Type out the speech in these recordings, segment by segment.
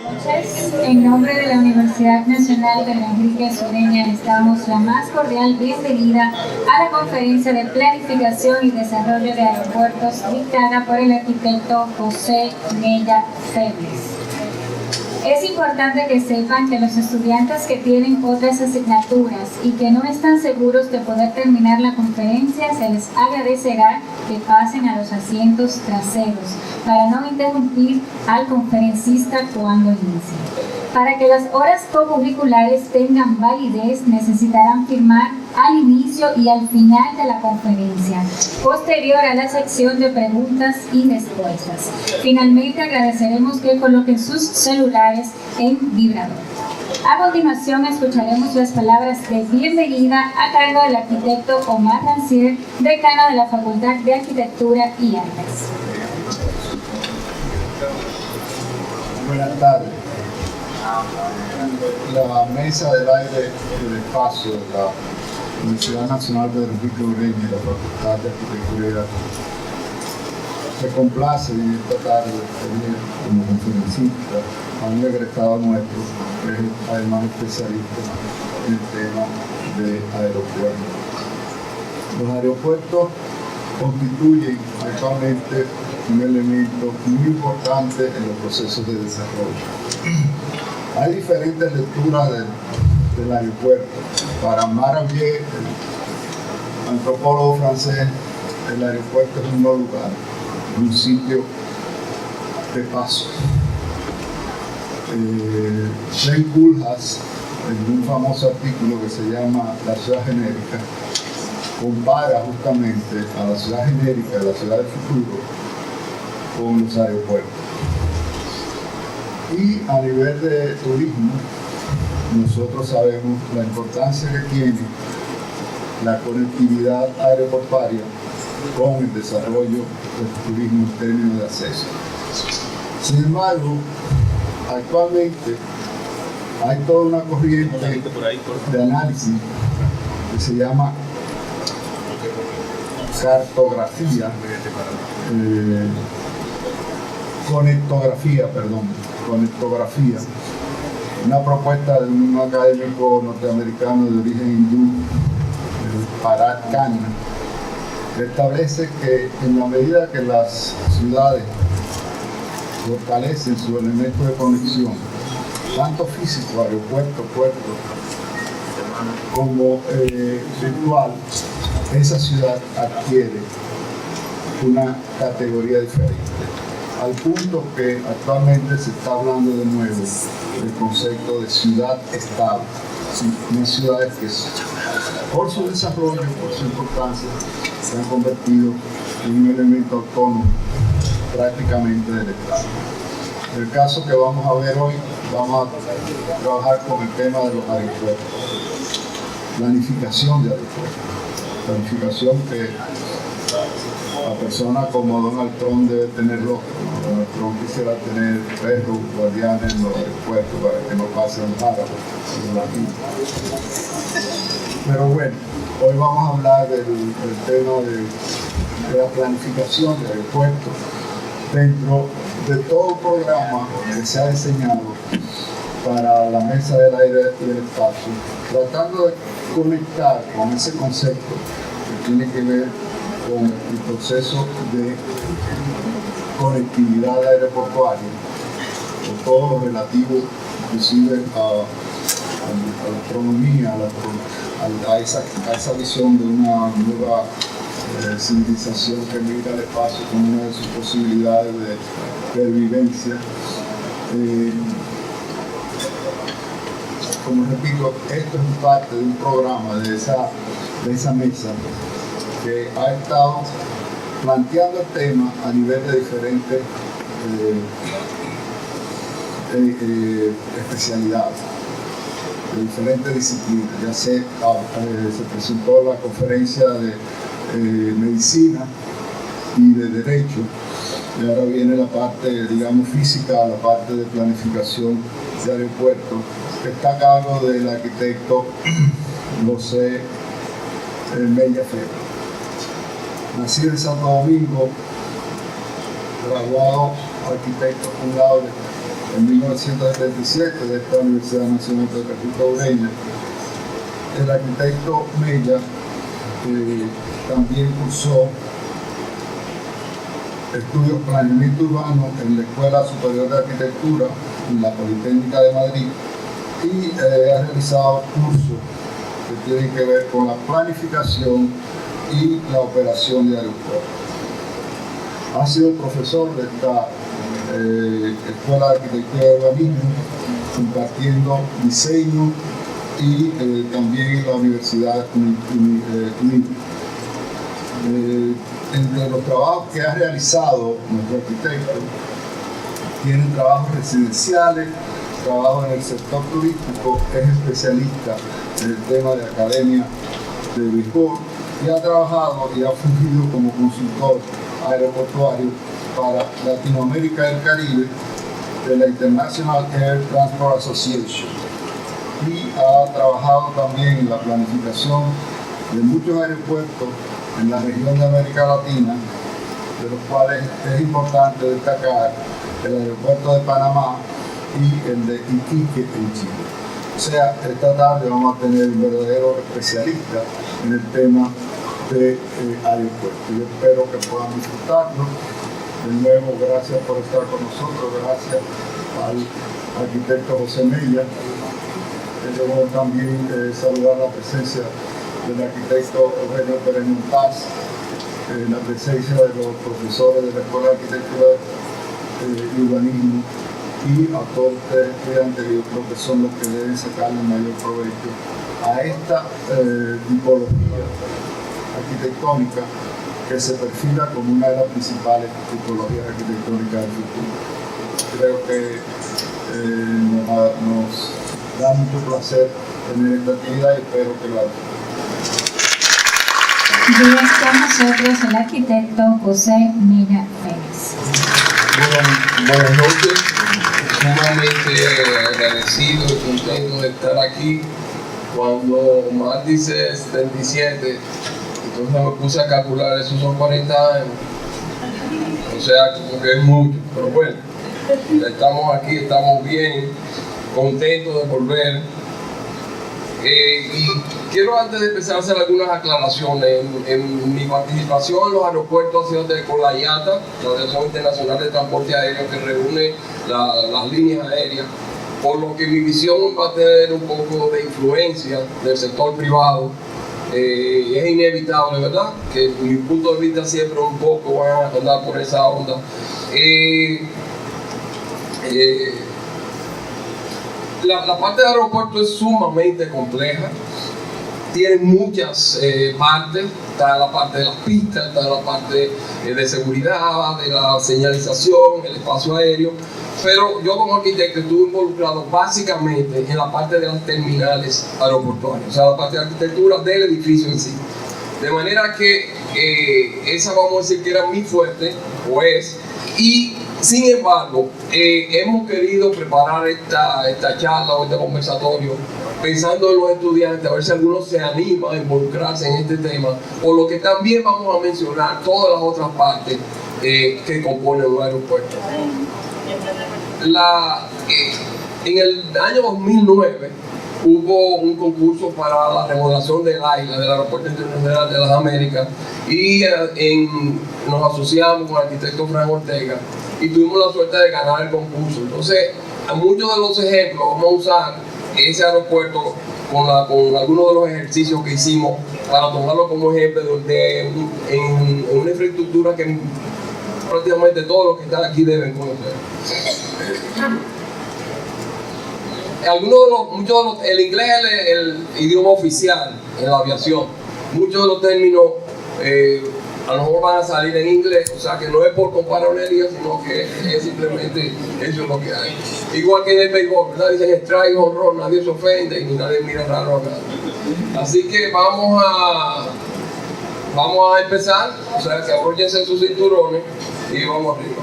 Noches. En nombre de la Universidad Nacional Pedro Enríquez Ureña les damos la más cordial bienvenida a la conferencia de planificación y desarrollo de aeropuertos dictada por el arquitecto José Mella Febles. Es importante que sepan que los estudiantes que tienen otras asignaturas y que no están seguros de poder terminar la conferencia, se les agradecerá que pasen a los asientos traseros para no interrumpir al conferencista cuando inicie. Para que las horas co-curriculares tengan validez, necesitarán firmar al inicio y al final de la conferencia, posterior a la sección de preguntas y respuestas. Finalmente, agradeceremos que coloquen sus celulares en vibrador. A continuación, escucharemos las palabras de bienvenida a cargo del arquitecto Omar Rancier, decano de la Facultad de Arquitectura y Artes. Buenas tardes. La Mesa del Aire y del Espacio de la Universidad Nacional Pedro Enríquez Ureña y la Facultad de Arquitectura y Artes se complace en esta tarde de tener como conferencista a un egresado nuestro que es además especialista en el tema de aeropuertos. Los aeropuertos constituyen actualmente un elemento muy importante en los procesos de desarrollo. Hay diferentes lecturas del aeropuerto. Para Maravier, el antropólogo francés, el aeropuerto es un no lugar, un sitio de paso. Shane Koolhaas, en un famoso artículo que se llama La ciudad genérica, compara justamente a la ciudad genérica, la ciudad del futuro, con los aeropuertos. Y a nivel de turismo, nosotros sabemos la importancia que tiene la conectividad aeroportuaria con el desarrollo del turismo en términos de acceso. Sin embargo, actualmente hay toda una corriente de análisis que se llama cartografía, conectografía, una propuesta de un académico norteamericano de origen hindú, Parag Khanna, que establece que en la medida que las ciudades fortalecen su elemento de conexión, tanto físico, aeropuerto, puerto, como virtual, esa ciudad adquiere una categoría diferente, al punto que actualmente se está hablando de nuevo del concepto de ciudad-estado, unas ciudades que por su desarrollo, por su importancia, se han convertido en un elemento autónomo prácticamente del Estado. En el caso que vamos a ver hoy, vamos a trabajar con el tema de los aeropuertos, planificación de aeropuertos, planificación que la persona como Donald Trump debe tenerlo. Donald Trump quisiera tener perros guardianes en los aeropuertos para que no pasen nada. Pero bueno, hoy vamos a hablar del tema de la planificación de aeropuertos dentro de todo un programa que se ha diseñado para la Mesa del Aire y el Espacio, tratando de conectar con ese concepto que tiene que ver con el proceso de conectividad aeroportuaria, con todo lo relativo inclusive a la astronomía, a esa visión de una nueva civilización que mira al espacio como una de sus posibilidades de pervivencia. Como repito, esto es parte de un programa de esa mesa que ha estado planteando el tema a nivel de diferentes especialidades, de diferentes disciplinas. Ya se presentó la conferencia de medicina y de derecho, y ahora viene la parte, digamos, física, la parte de planificación de aeropuertos, que está a cargo del arquitecto José Mella Febles. Nacido en Santo Domingo, graduado arquitecto fundador en 1977 de esta Universidad Nacional de República Ureña. El arquitecto Mella también cursó estudios planeamiento urbano en la Escuela Superior de Arquitectura en la Politécnica de Madrid y ha realizado cursos que tienen que ver con la planificación y la operación de aeropuertos. Ha sido profesor de esta Escuela de Arquitectura y Urbanismo, impartiendo diseño y también en la Universidad UNIR. Entre los trabajos que ha realizado nuestro arquitecto, tiene trabajos residenciales, trabajo en el sector turístico, es especialista en el tema de academia de béisbol y ha trabajado y ha fungido como consultor aeroportuario para Latinoamérica y el Caribe de la International Air Transport Association y ha trabajado también en la planificación de muchos aeropuertos en la región de América Latina, de los cuales es importante destacar el aeropuerto de Panamá y el de Iquique en Chile. O sea, esta tarde vamos a tener un verdadero especialista en el tema de aeropuertos. Yo espero que puedan disfrutarlo. De nuevo, gracias por estar con nosotros, gracias al arquitecto José Mella. Debo también saludar la presencia del arquitecto Eugenio Pérez Montaz, la presencia de los profesores de la Escuela de Arquitectura y Urbanismo y a todos ustedes estudiantes, yo creo que son los que deben sacar el mayor provecho a esta tipología arquitectónica que se perfila como una de las principales tipologías arquitectónicas del futuro. Creo que nos da mucho placer tener esta actividad y espero que la Bien, con nosotros el arquitecto José Mella Pérez. Buenas noches, sumamente agradecido y contento de estar aquí. Cuando Omar dice 77, entonces me puse a calcular, esos son 40 años, o sea, como que es mucho, pero bueno, ya estamos aquí, estamos bien, contentos de volver. Y quiero antes de empezar a hacer algunas aclaraciones. En mi participación en los aeropuertos ha sido con la IATA, la Asociación Internacional de Transporte Aéreo, que reúne las líneas aéreas, por lo que mi visión va a tener un poco de influencia del sector privado. Es inevitable, ¿verdad? Que mi punto de vista siempre un poco va a andar por esa onda. La parte del aeropuerto es sumamente compleja, tiene muchas partes. Está la parte de las pistas, está la parte de seguridad, de la señalización, el espacio aéreo, pero yo como arquitecto estuve involucrado básicamente en la parte de las terminales aeroportuarias, o sea, la parte de arquitectura del edificio en sí. De manera que esa vamos a decir que era mi fuerte, o es, y sin embargo, hemos querido preparar esta charla o este conversatorio pensando en los estudiantes, a ver si algunos se animan a involucrarse en este tema, por lo que también vamos a mencionar todas las otras partes que componen un aeropuerto. En el año 2009 hubo un concurso para la remodelación del AILA, del Aeropuerto Internacional de las Américas, y nos asociamos con el arquitecto Fran Ortega y tuvimos la suerte de ganar el concurso. Entonces, a muchos de los ejemplos vamos a usar ese aeropuerto con algunos de los ejercicios que hicimos para tomarlo como ejemplo en una infraestructura que prácticamente todos los que están aquí deben conocer. El inglés es el idioma oficial en la aviación. Muchos de los términos a lo mejor van a salir en inglés, o sea que no es por comparonería, sino que es simplemente eso es lo que hay. Igual que en el béisbol, ¿verdad? Dicen strike, honrón, nadie se ofende y nadie mira raro acá. Así que vamos a empezar, o sea que abróchense sus cinturones y vamos arriba.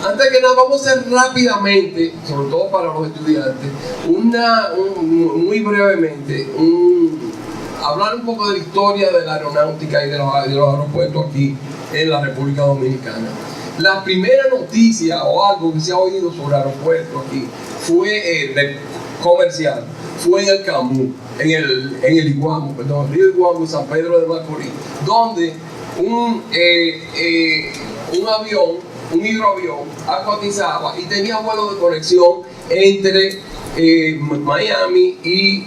Antes que nada, vamos a hacer rápidamente, sobre todo para los estudiantes, muy brevemente, hablar un poco de la historia de la aeronáutica y de los aeropuertos aquí en la República Dominicana. La primera noticia o algo que se ha oído sobre aeropuertos aquí fue comercial, fue en el Camus, en el Iguamo, perdón, el río Iguamo, San Pedro de Macorís, donde un hidroavión acuatizaba y tenía vuelos de conexión entre Miami y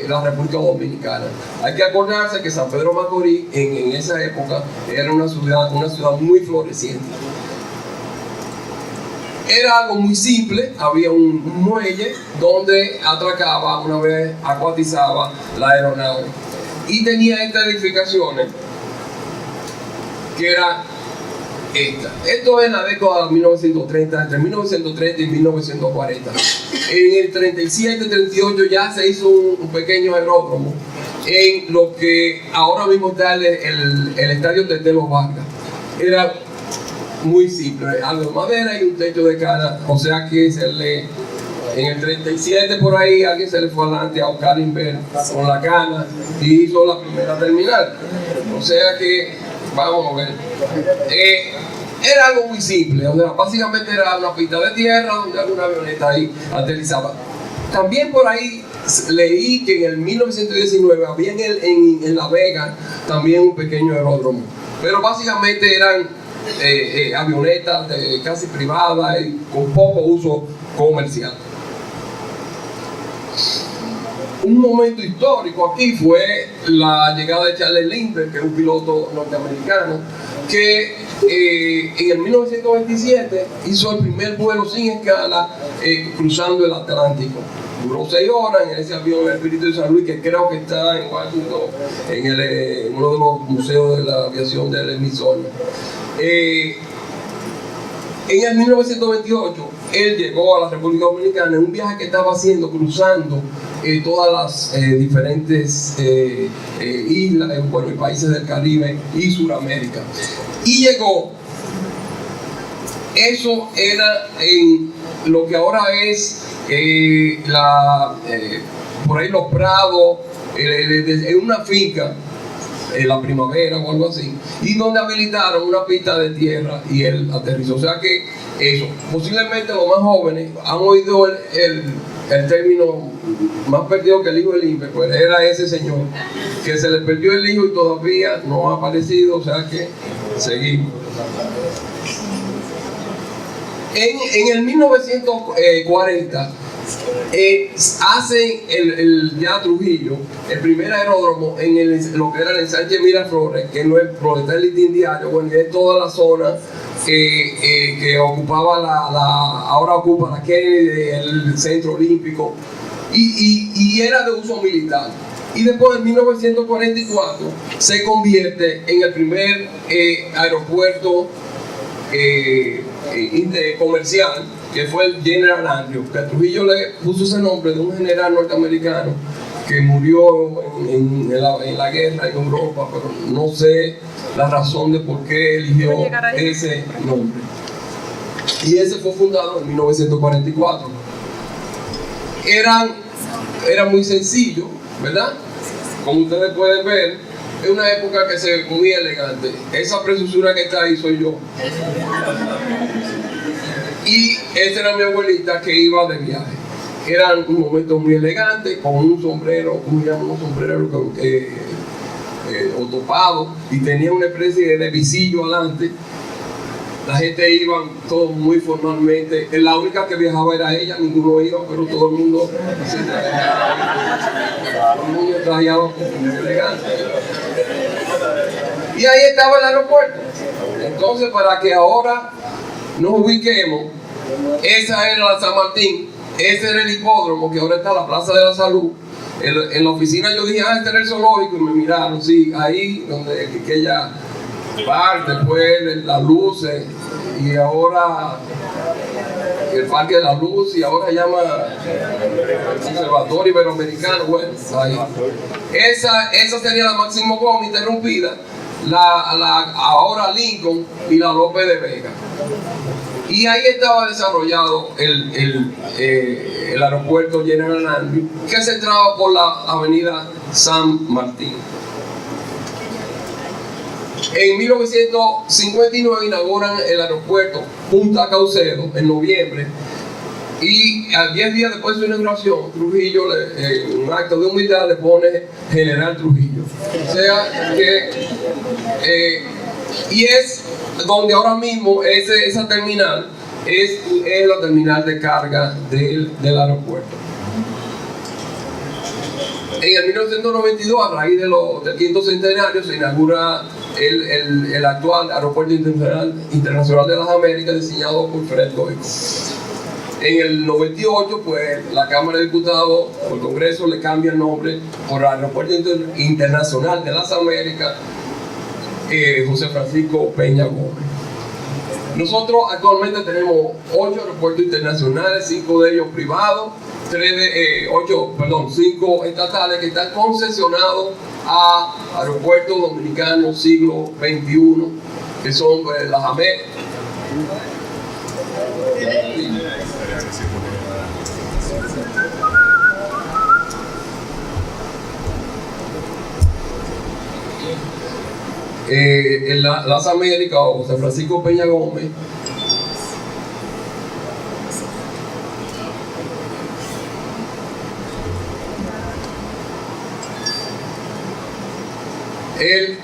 la República Dominicana. Hay que acordarse que San Pedro de Macorís en esa época era una ciudad muy floreciente. Era algo muy simple, había un muelle donde atracaba una vez acuatizaba la aeronave y tenía estas edificaciones que era esto en la década de 1930, entre 1930 y 1940. En el 37-38 ya se hizo un pequeño aeródromo en lo que ahora mismo está el estadio Tetelo Vargas. Era muy simple, algo de madera y un techo de cana, o sea que en el 37 por ahí alguien se le fue adelante a Oscar Inver con la cana y hizo la primera terminal. O sea que, vamos a ver, era algo muy simple, o sea, básicamente era una pista de tierra donde alguna avioneta ahí aterrizaba. También por ahí leí que en el 1919 había en La Vega también un pequeño aeródromo, pero básicamente eran avionetas casi privadas y con poco uso comercial. Un momento histórico aquí fue la llegada de Charles Lindbergh, que es un piloto norteamericano, que en el 1927 hizo el primer vuelo sin escala cruzando el Atlántico. Duró 6 horas en ese avión El Espíritu de San Luis, que creo que está en Washington, en uno de los museos de la aviación del Smithsonian. En el 1928 él llegó a la República Dominicana en un viaje que estaba haciendo cruzando todas las diferentes islas, y países del Caribe y Sudamérica. Y llegó, eso era en lo que ahora es por ahí Los Prados, en una finca, La Primavera o algo así, y donde habilitaron una pista de tierra y él aterrizó. O sea que eso, posiblemente los más jóvenes han oído el término más perdido que el hijo del Inver, pues era ese señor que se le perdió el hijo y todavía no ha aparecido, o sea que seguimos. En el 1940 hacen ya Trujillo el primer aeródromo en lo que era el ensanche Miraflores, que no es Proletario Listín Diario, bueno, es toda la zona que ocupaba ahora ocupa la Kennedy, el Centro Olímpico, y era de uso militar. Y después en 1944 se convierte en el primer aeropuerto comercial, que fue el General Andrews, que Trujillo le puso ese nombre de un general norteamericano que murió en la guerra en Europa, pero no sé la razón de por qué eligió ese nombre. Y ese fue fundado en 1944. Era muy sencillo, ¿verdad? Como ustedes pueden ver, es una época que se ve muy elegante. Esa preciosura que está ahí soy yo. Y esta era mi abuelita que iba de viaje. Eran un momento muy elegante, con un sombrero, ¿cómo se llama? Un sombrero topado, y tenía una especie de visillo adelante. La gente iba todos muy formalmente. La única que viajaba era ella, ninguno iba, pero todo el mundo se trajeaba muy elegante. Y ahí estaba el aeropuerto. Entonces, para que ahora nos ubiquemos, esa era la San Martín, ese era el hipódromo, que ahora está la Plaza de la Salud. En la oficina yo dije, este era el zoológico, y me miraron, sí, ahí donde aquella parte, después las luces, y ahora el Parque de la Luz, y ahora se llama Observatorio Iberoamericano. Bueno, ahí. Esa sería la Máximo Gómez interrumpida, la ahora Lincoln y la López de Vega. Y ahí estaba desarrollado el aeropuerto General Andrews, que se entraba por la avenida San Martín. En 1959 inauguran el aeropuerto Punta Caucedo en noviembre, y a 10 días después de su inauguración, Trujillo, en un acto de humildad, le pone General Trujillo. O sea que, y es donde ahora mismo esa terminal es la terminal de carga del aeropuerto. En el 1992, a raíz del quinto centenario, se inaugura el actual Aeropuerto Internacional de las Américas, diseñado por Fred Goico. En el 98, pues la Cámara de Diputados o el Congreso le cambia el nombre por Aeropuerto Internacional de las Américas, José Francisco Peña Gómez. Nosotros actualmente tenemos 8 aeropuertos internacionales, 5 de ellos privados, 5 estatales que están concesionados a aeropuertos dominicanos siglo XXI, que son las Américas. Las Américas o José Francisco Peña Gómez,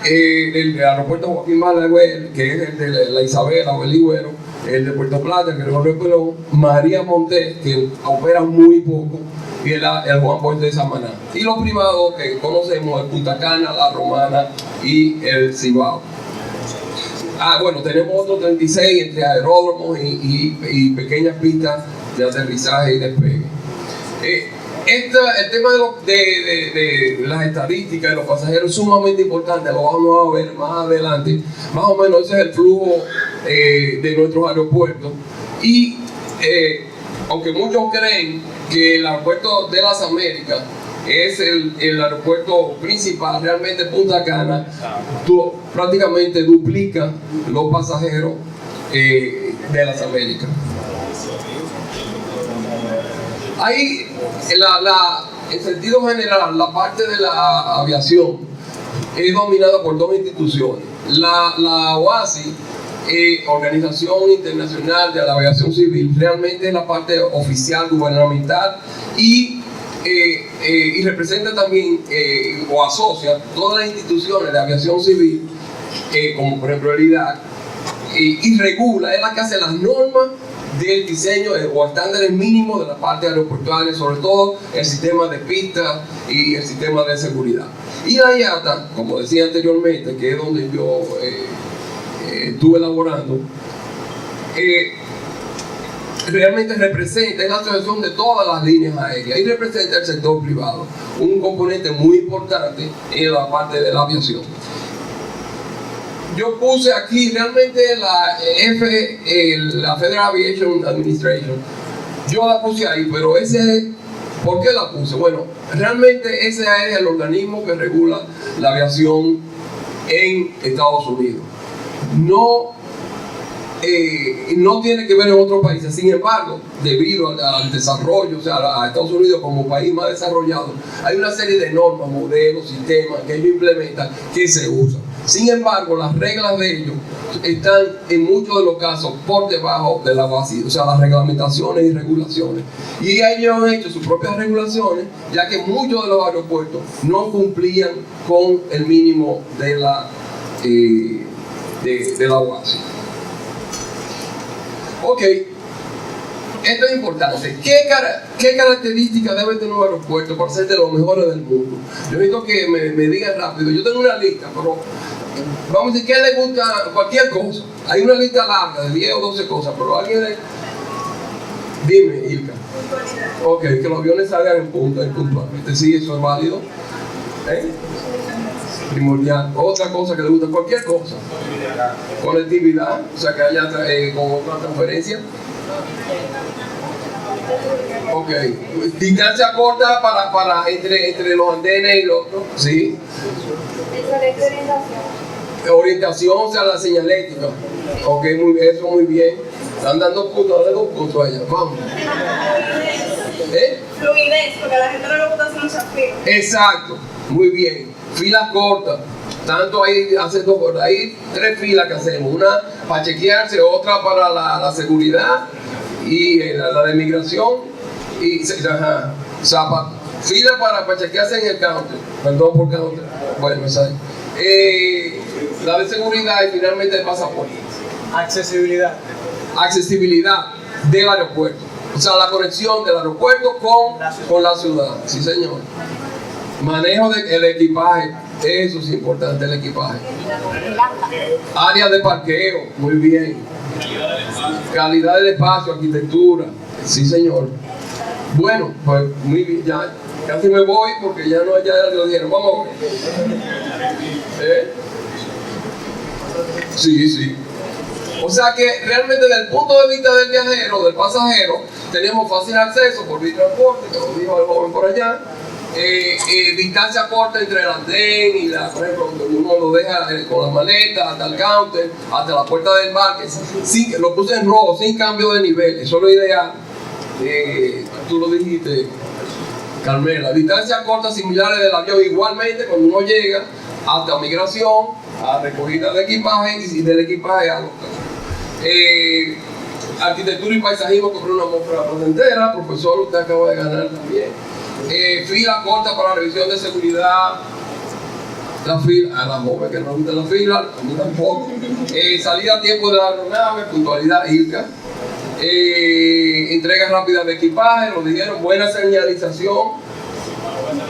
el aeropuerto Joaquín Balaguer, que es el de la Isabela o el Higüero, el de Puerto Plata, el Gregorio Pelón, María Montes, que opera muy poco, y el Juan Bosch de Samaná. Y los privados que conocemos, el Punta Cana, la Romana y el Cibao. Bueno, tenemos otros 36 entre aeródromos y pequeñas pistas de aterrizaje y despegue. El tema de las estadísticas de los pasajeros es sumamente importante, lo vamos a ver más adelante. Más o menos ese es el flujo de nuestros aeropuertos. Y aunque muchos creen que el aeropuerto de las Américas es el aeropuerto principal, realmente Punta Cana prácticamente duplica los pasajeros de las Américas. Ahí, en sentido general, la parte de la aviación es dominada por 2 instituciones. La OASI, Organización Internacional de la Aviación Civil, realmente es la parte oficial gubernamental y representa también o asocia todas las instituciones de aviación civil, como por ejemplo el IDAC, y regula, es la que hace las normas del diseño o estándares mínimos de la parte aeroportuaria, sobre todo el sistema de pistas y el sistema de seguridad. Y la IATA, como decía anteriormente, que es donde yo estuve elaborando, realmente representa, es la asociación de todas las líneas aéreas y representa el sector privado, un componente muy importante en la parte de la aviación. Yo puse aquí realmente la Federal Aviation Administration, yo la puse ahí, pero ¿por qué la puse? Bueno, realmente ese es el organismo que regula la aviación en Estados Unidos. No tiene que ver en otros países. Sin embargo, debido al desarrollo, o sea, a Estados Unidos como país más desarrollado, hay una serie de normas, modelos, sistemas que ellos implementan que se usan. Sin embargo, las reglas de ellos están en muchos de los casos por debajo de la base, o sea, las reglamentaciones y regulaciones. Y ellos han hecho sus propias regulaciones, ya que muchos de los aeropuertos no cumplían con el mínimo de la base. Ok, esto es importante. ¿Qué características debe tener un aeropuerto para ser de los mejores del mundo? Yo necesito que me digan rápido. Yo tengo una lista, pero vamos a decir, ¿qué le gusta? Cualquier cosa. Hay una lista larga de 10 o 12 cosas, pero alguien le... Dime, Ilka. Ok, que los aviones salgan en puntualmente. Sí, eso es válido. Primordial. Otra cosa que le gusta, cualquier cosa. Conectividad, o sea que haya con otra transferencia. Ok. Distancia corta para entre los andenes y los otros. Sí. Orientación, o sea, la señalética. Ok, eso muy bien. Están dando puntos, dale 2 puntos a ella. Vamos. Fluidez, porque a la gente no le gusta hacer muchas filas. Exacto, muy bien. Filas cortas. Tanto ahí haciendo por ahí 3 filas que hacemos. Una para chequearse, otra para la seguridad y la de migración. Y fila para chequearse en el counter. Perdón por counter. Bueno, esa es. La de seguridad y finalmente el pasaporte. Accesibilidad. Accesibilidad del aeropuerto. O sea, la conexión del aeropuerto con la ciudad. Sí, señor. Manejo del equipaje. Eso es importante, el equipaje. Área de parqueo. Muy bien. Calidad del espacio, arquitectura. Sí, señor. Bueno, pues muy bien. Ya casi me voy porque ya no, ya lo dijeron. Vamos a ver. Sí, sí. O sea que realmente desde el punto de vista del viajero, del pasajero, tenemos fácil acceso por vía transporte, que lo dijo el joven por allá, distancia corta entre el andén y por ejemplo, uno lo deja con la maleta hasta el counter, hasta la puerta del embarque, lo puse en rojo, sin cambio de nivel, eso es lo ideal. Tú lo dijiste, Carmela, distancias cortas similares del avión, igualmente cuando uno llega hasta migración, a recogida de equipaje y del equipaje a los arquitectura y paisajismo con una muestra placentera, profesor, usted acaba de ganar también. Fila corta para revisión de seguridad, la fila, a la joven que no gusta la fila, a mí tampoco. Salida a tiempo de la aeronave, puntualidad IRCA. Entrega rápida de equipaje, lo dijeron, buena señalización,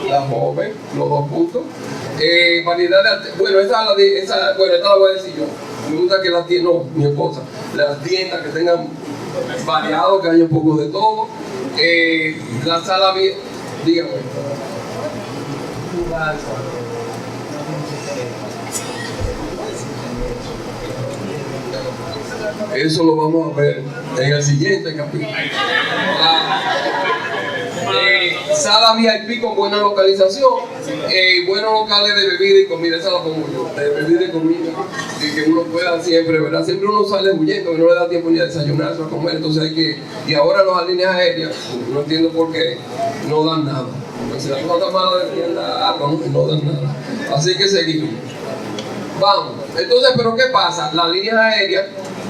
la joven, los 2 puntos. Variedad de bueno, esta la voy a decir yo. Me gusta que las tiendas, no, mi esposa, las tiendas que tengan variado, que haya un poco de todo. La sala, dígame. Eso lo vamos a ver en el siguiente capítulo. Sala VIP con buena localización, buenos locales de bebida y comida, esa la pongo yo, de bebida y comida, y que uno pueda siempre, ¿verdad? Siempre uno sale huyendo, que no le da tiempo ni a desayunarse o a comer, entonces hay que, y ahora las líneas aéreas, no entiendo por qué, no dan nada. Si la cosa está mala de mierda, algo, no dan nada. Así que seguimos. Vamos, entonces, ¿pero qué pasa? Las líneas aéreas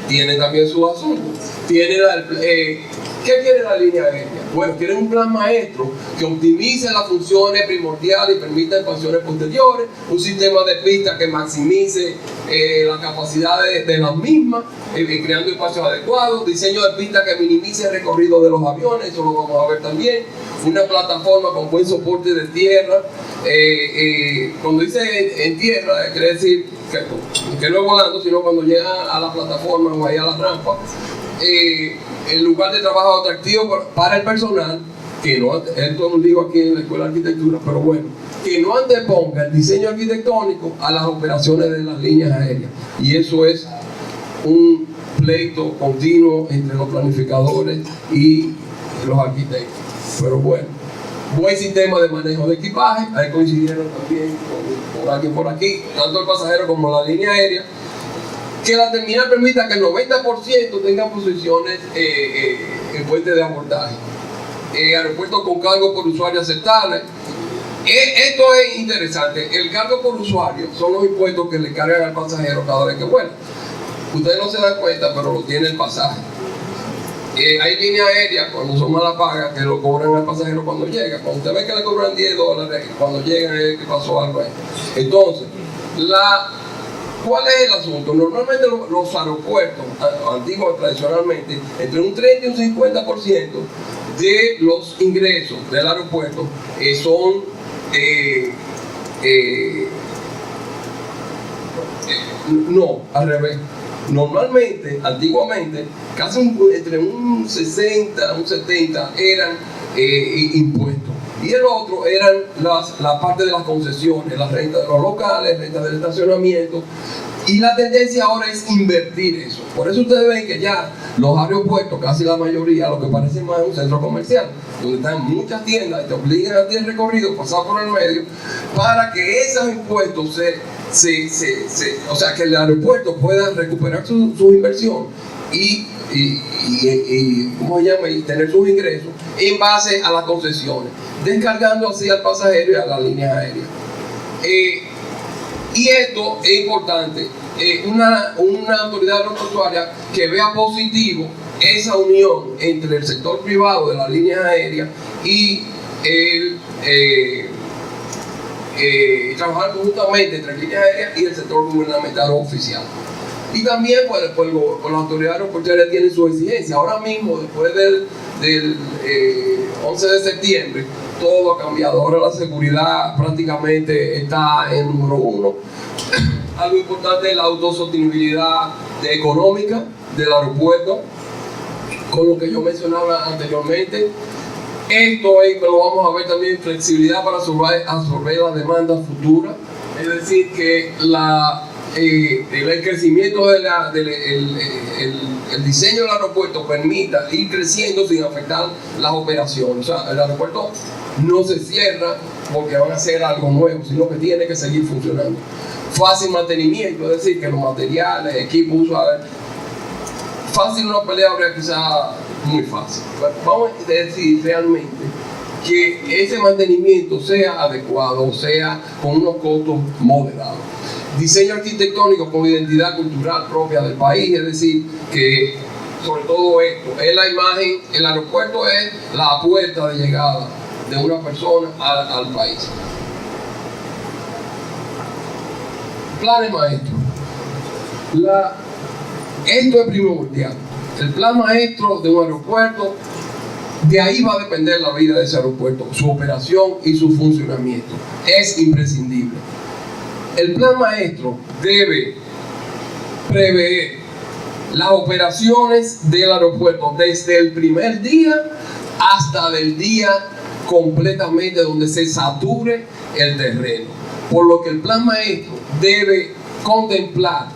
tienen también sus asuntos. Tienen ¿qué quiere la línea aérea? Bueno, quieren un plan maestro que optimice las funciones primordiales y permita expansiones posteriores, un sistema de pistas que maximice la capacidad de las mismas, creando espacios adecuados, diseño de pistas que minimice el recorrido de los aviones, eso lo vamos a ver también, una plataforma con buen soporte de tierra. Cuando dice en tierra, quiere decir que no es volando, sino cuando llega a la plataforma o ahí a la rampa, el lugar de trabajo atractivo para el personal, que no, esto lo digo aquí en la Escuela de Arquitectura, pero bueno, que no anteponga el diseño arquitectónico a las operaciones de las líneas aéreas. Y eso es un pleito continuo entre los planificadores y los arquitectos. Pero bueno, buen sistema de manejo de equipaje, ahí coincidieron también con alguien por aquí, tanto el pasajero como la línea aérea, que la terminal permita que el 90% tengan posiciones en puente de abordaje. Aeropuertos con cargo por usuario aceptable. Esto es interesante. El cargo por usuario son los impuestos que le cargan al pasajero cada vez que vuela. Ustedes no se dan cuenta, pero lo tiene el pasaje. Hay líneas aéreas cuando son malas pagas que lo cobran al pasajero cuando llega. Cuando usted ve que le cobran $10, cuando llegan es que pasó algo ahí. Entonces, ¿cuál es el asunto? Normalmente los aeropuertos, antiguos tradicionalmente, entre un 30 y un 50% de los ingresos del aeropuerto son no, al revés. Normalmente, antiguamente, casi entre un 60, un 70 eran impuestos. Y el otro eran la parte de las concesiones, la renta de los locales, renta del estacionamiento. Y la tendencia ahora es invertir eso. Por eso ustedes ven que ya los aeropuertos, casi la mayoría, lo que parece más es un centro comercial, donde están muchas tiendas y te obligan a ti el recorrido, pasar por el medio, para que esos impuestos o sea, que el aeropuerto pueda recuperar su inversión y ¿cómo se llama? Y tener sus ingresos en base a las concesiones, descargando así al pasajero y a las líneas aéreas. Y esto es importante, una autoridad aeroportuaria que vea positivo esa unión entre el sector privado de las líneas aéreas y trabajar conjuntamente entre líneas aéreas y el sector gubernamental o oficial. Y también pues las autoridades aeroportuarias tienen su exigencia. Ahora mismo, después del 11 de septiembre, todo ha cambiado. Ahora la seguridad prácticamente está en número uno. Algo importante es la autosostenibilidad económica del aeropuerto, con lo que yo mencionaba anteriormente. Esto es, pero vamos a ver también, flexibilidad para absorber la demanda futura. Es decir, que el crecimiento el diseño del aeropuerto permita ir creciendo sin afectar las operaciones. O sea, el aeropuerto no se cierra porque van a hacer algo nuevo, sino que tiene que seguir funcionando. Fácil mantenimiento, es decir, que los materiales, equipos usuales, fácil una palabra quizá muy fácil. Vamos a decir realmente que ese mantenimiento sea adecuado, o sea con unos costos moderados. Diseño arquitectónico con identidad cultural propia del país, es decir, que sobre todo esto, es la imagen, el aeropuerto es la puerta de llegada de una persona al país. Planes maestros. Esto es primordial. El plan maestro de un aeropuerto, de ahí va a depender la vida de ese aeropuerto, su operación y su funcionamiento. Es imprescindible. El plan maestro debe prever las operaciones del aeropuerto desde el primer día hasta el día completamente donde se sature el terreno. Por lo que el plan maestro debe contemplar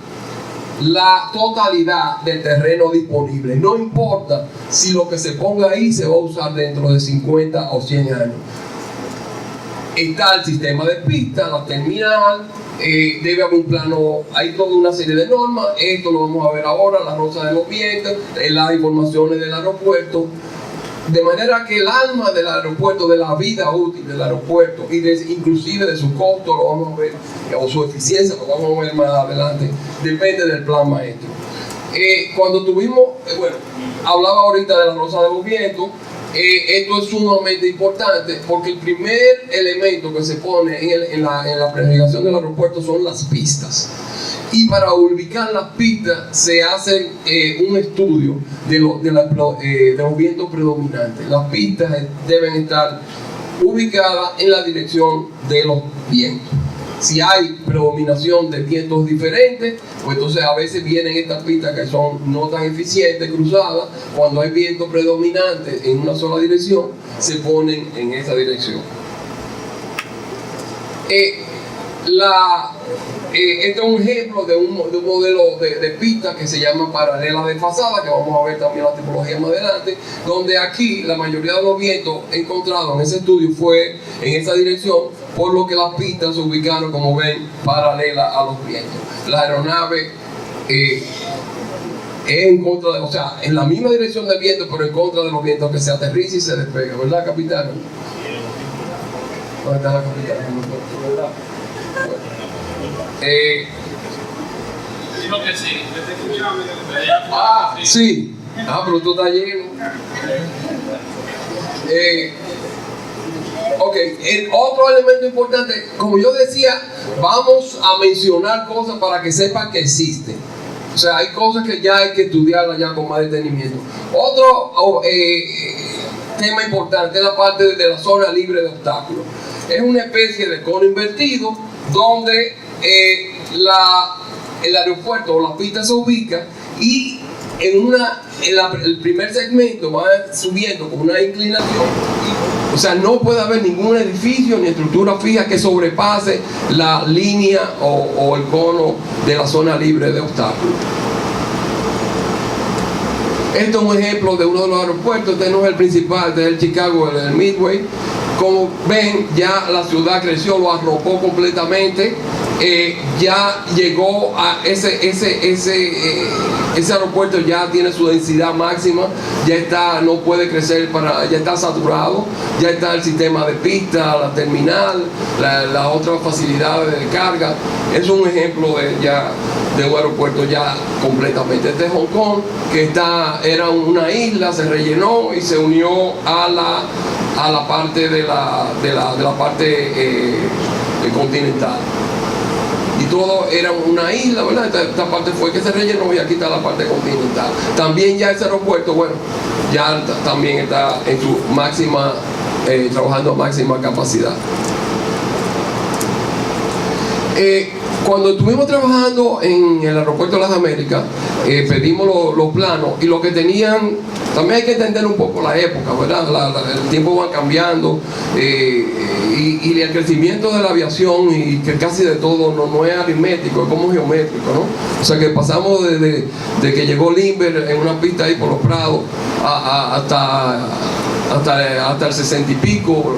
la totalidad del terreno disponible. No importa si lo que se ponga ahí se va a usar dentro de 50 o 100 años. Está el sistema de pistas, la terminal, debe haber un plano, hay toda una serie de normas. Esto lo vamos a ver ahora, la rosa de los vientos, las informaciones del aeropuerto. De manera que el alma del aeropuerto, de la vida útil del aeropuerto y inclusive de su costo, lo vamos a ver, o su eficiencia, lo vamos a ver más adelante, depende del plan maestro. Cuando tuvimos, hablaba ahorita de la rosa de los vientos, esto es sumamente importante porque el primer elemento que se pone en la planificación del aeropuerto son las pistas. Y para ubicar las pistas se hace un estudio de los vientos predominantes. Las pistas deben estar ubicadas en la dirección de los vientos. Si hay predominación de vientos diferentes, pues entonces a veces vienen estas pistas que son no tan eficientes, cruzadas. Cuando hay viento predominante en una sola dirección, se ponen en esa dirección. Este es un ejemplo de un modelo de pista que se llama paralela desfasada, que vamos a ver también la tipología más adelante, donde aquí la mayoría de los vientos encontrados en ese estudio fue en esa dirección, por lo que las pistas se ubicaron, como ven, paralelas a los vientos. La aeronave es en contra de, o sea, en la misma dirección del viento, pero en contra de los vientos que se aterriza y se despega, ¿verdad, capitán? ¿Dónde está la capitán? ¿Verdad? Dijo que sí, que te escuchaba. Sí. Pero tú estás lleno. Ok, otro elemento importante, como yo decía, vamos a mencionar cosas para que sepan que existen. O sea, hay cosas que ya hay que estudiarlas ya con más detenimiento. Otro tema importante es la parte de la zona libre de obstáculos. Es una especie de cono invertido donde el aeropuerto o la pista se ubica y el primer segmento va subiendo con una inclinación. O sea, no puede haber ningún edificio ni estructura fija que sobrepase la línea o el cono de la zona libre de obstáculos. Esto es un ejemplo de uno de los aeropuertos. Este no es el principal, este es el Chicago, el Midway. Como ven, ya la ciudad creció, lo arropó completamente. ya llegó a ese aeropuerto, ya tiene su densidad máxima, ya está, no puede crecer, ya está saturado, ya está el sistema de pista, la terminal, la otra facilidad de carga. Es un ejemplo de un aeropuerto ya completamente. Este es Hong Kong, que era una isla, se rellenó y se unió a la parte de la parte continental. Y todo era una isla, ¿verdad? Esta parte fue que se rellenó y aquí está la parte continental. También ya ese aeropuerto, bueno, ya también está en su máxima, trabajando a máxima capacidad. Cuando estuvimos trabajando en el aeropuerto de las Américas, pedimos los planos, y lo que tenían, también hay que entender un poco la época, ¿verdad? El tiempo va cambiando, y el crecimiento de la aviación, y que casi de todo no es aritmético, es como geométrico, ¿no? O sea que pasamos de que llegó Lindbergh en una pista ahí por los Prados hasta el 60 y pico,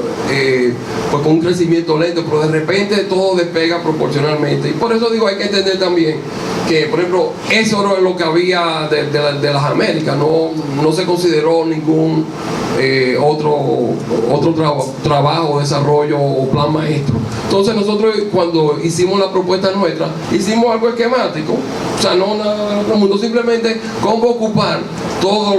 pues con un crecimiento lento, pero de repente todo despega proporcionalmente. Y por eso digo, hay que entender también que, por ejemplo, eso no es lo que había de las Américas, no se consideró ningún otro trabajo, desarrollo o plan maestro. Entonces nosotros, cuando hicimos la propuesta nuestra, hicimos algo esquemático, o sea, no nada del otro mundo, simplemente cómo ocupar todos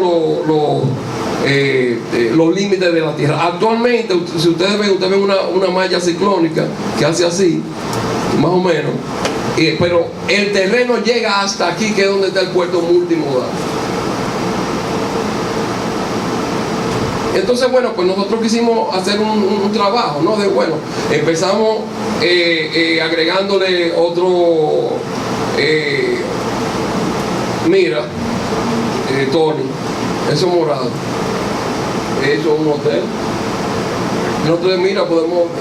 los límites de la Tierra. Actualmente, si ustedes ven una malla ciclónica que hace así, más o menos, pero el terreno llega hasta aquí, que es donde está el puerto multimodal. Entonces, bueno, pues nosotros quisimos hacer un trabajo, ¿no? Empezamos agregándole otro, mira, Tony, eso morado, eso es un hotel. Nosotros, mira,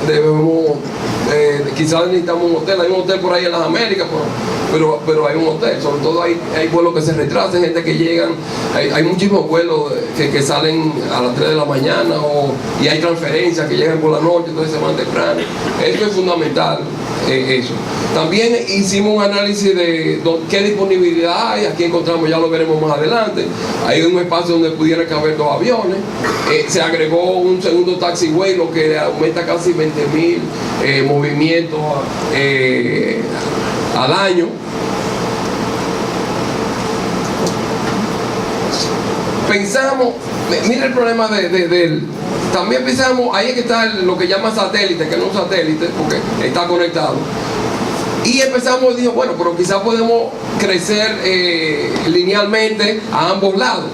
debemos, quizás necesitamos un hotel. Hay un hotel por ahí en las Américas, pero hay un hotel. Sobre todo hay vuelos que se retrasan, gente que llegan, hay muchísimos vuelos que salen a las 3 de la mañana, y hay transferencias que llegan por la noche, entonces se van temprano. Eso es fundamental, eso. También hicimos un análisis de qué disponibilidad hay. Aquí encontramos, ya lo veremos más adelante, hay un espacio donde pudiera caber 2 aviones. Se agregó un segundo taxiway, lo que aumenta casi 20.000 movimientos al año. Pensamos, mira el problema también pensamos, ahí es que está lo que llama satélite, que no es un satélite porque está conectado. Y empezamos, dijo, bueno, pero quizás podemos crecer linealmente a ambos lados.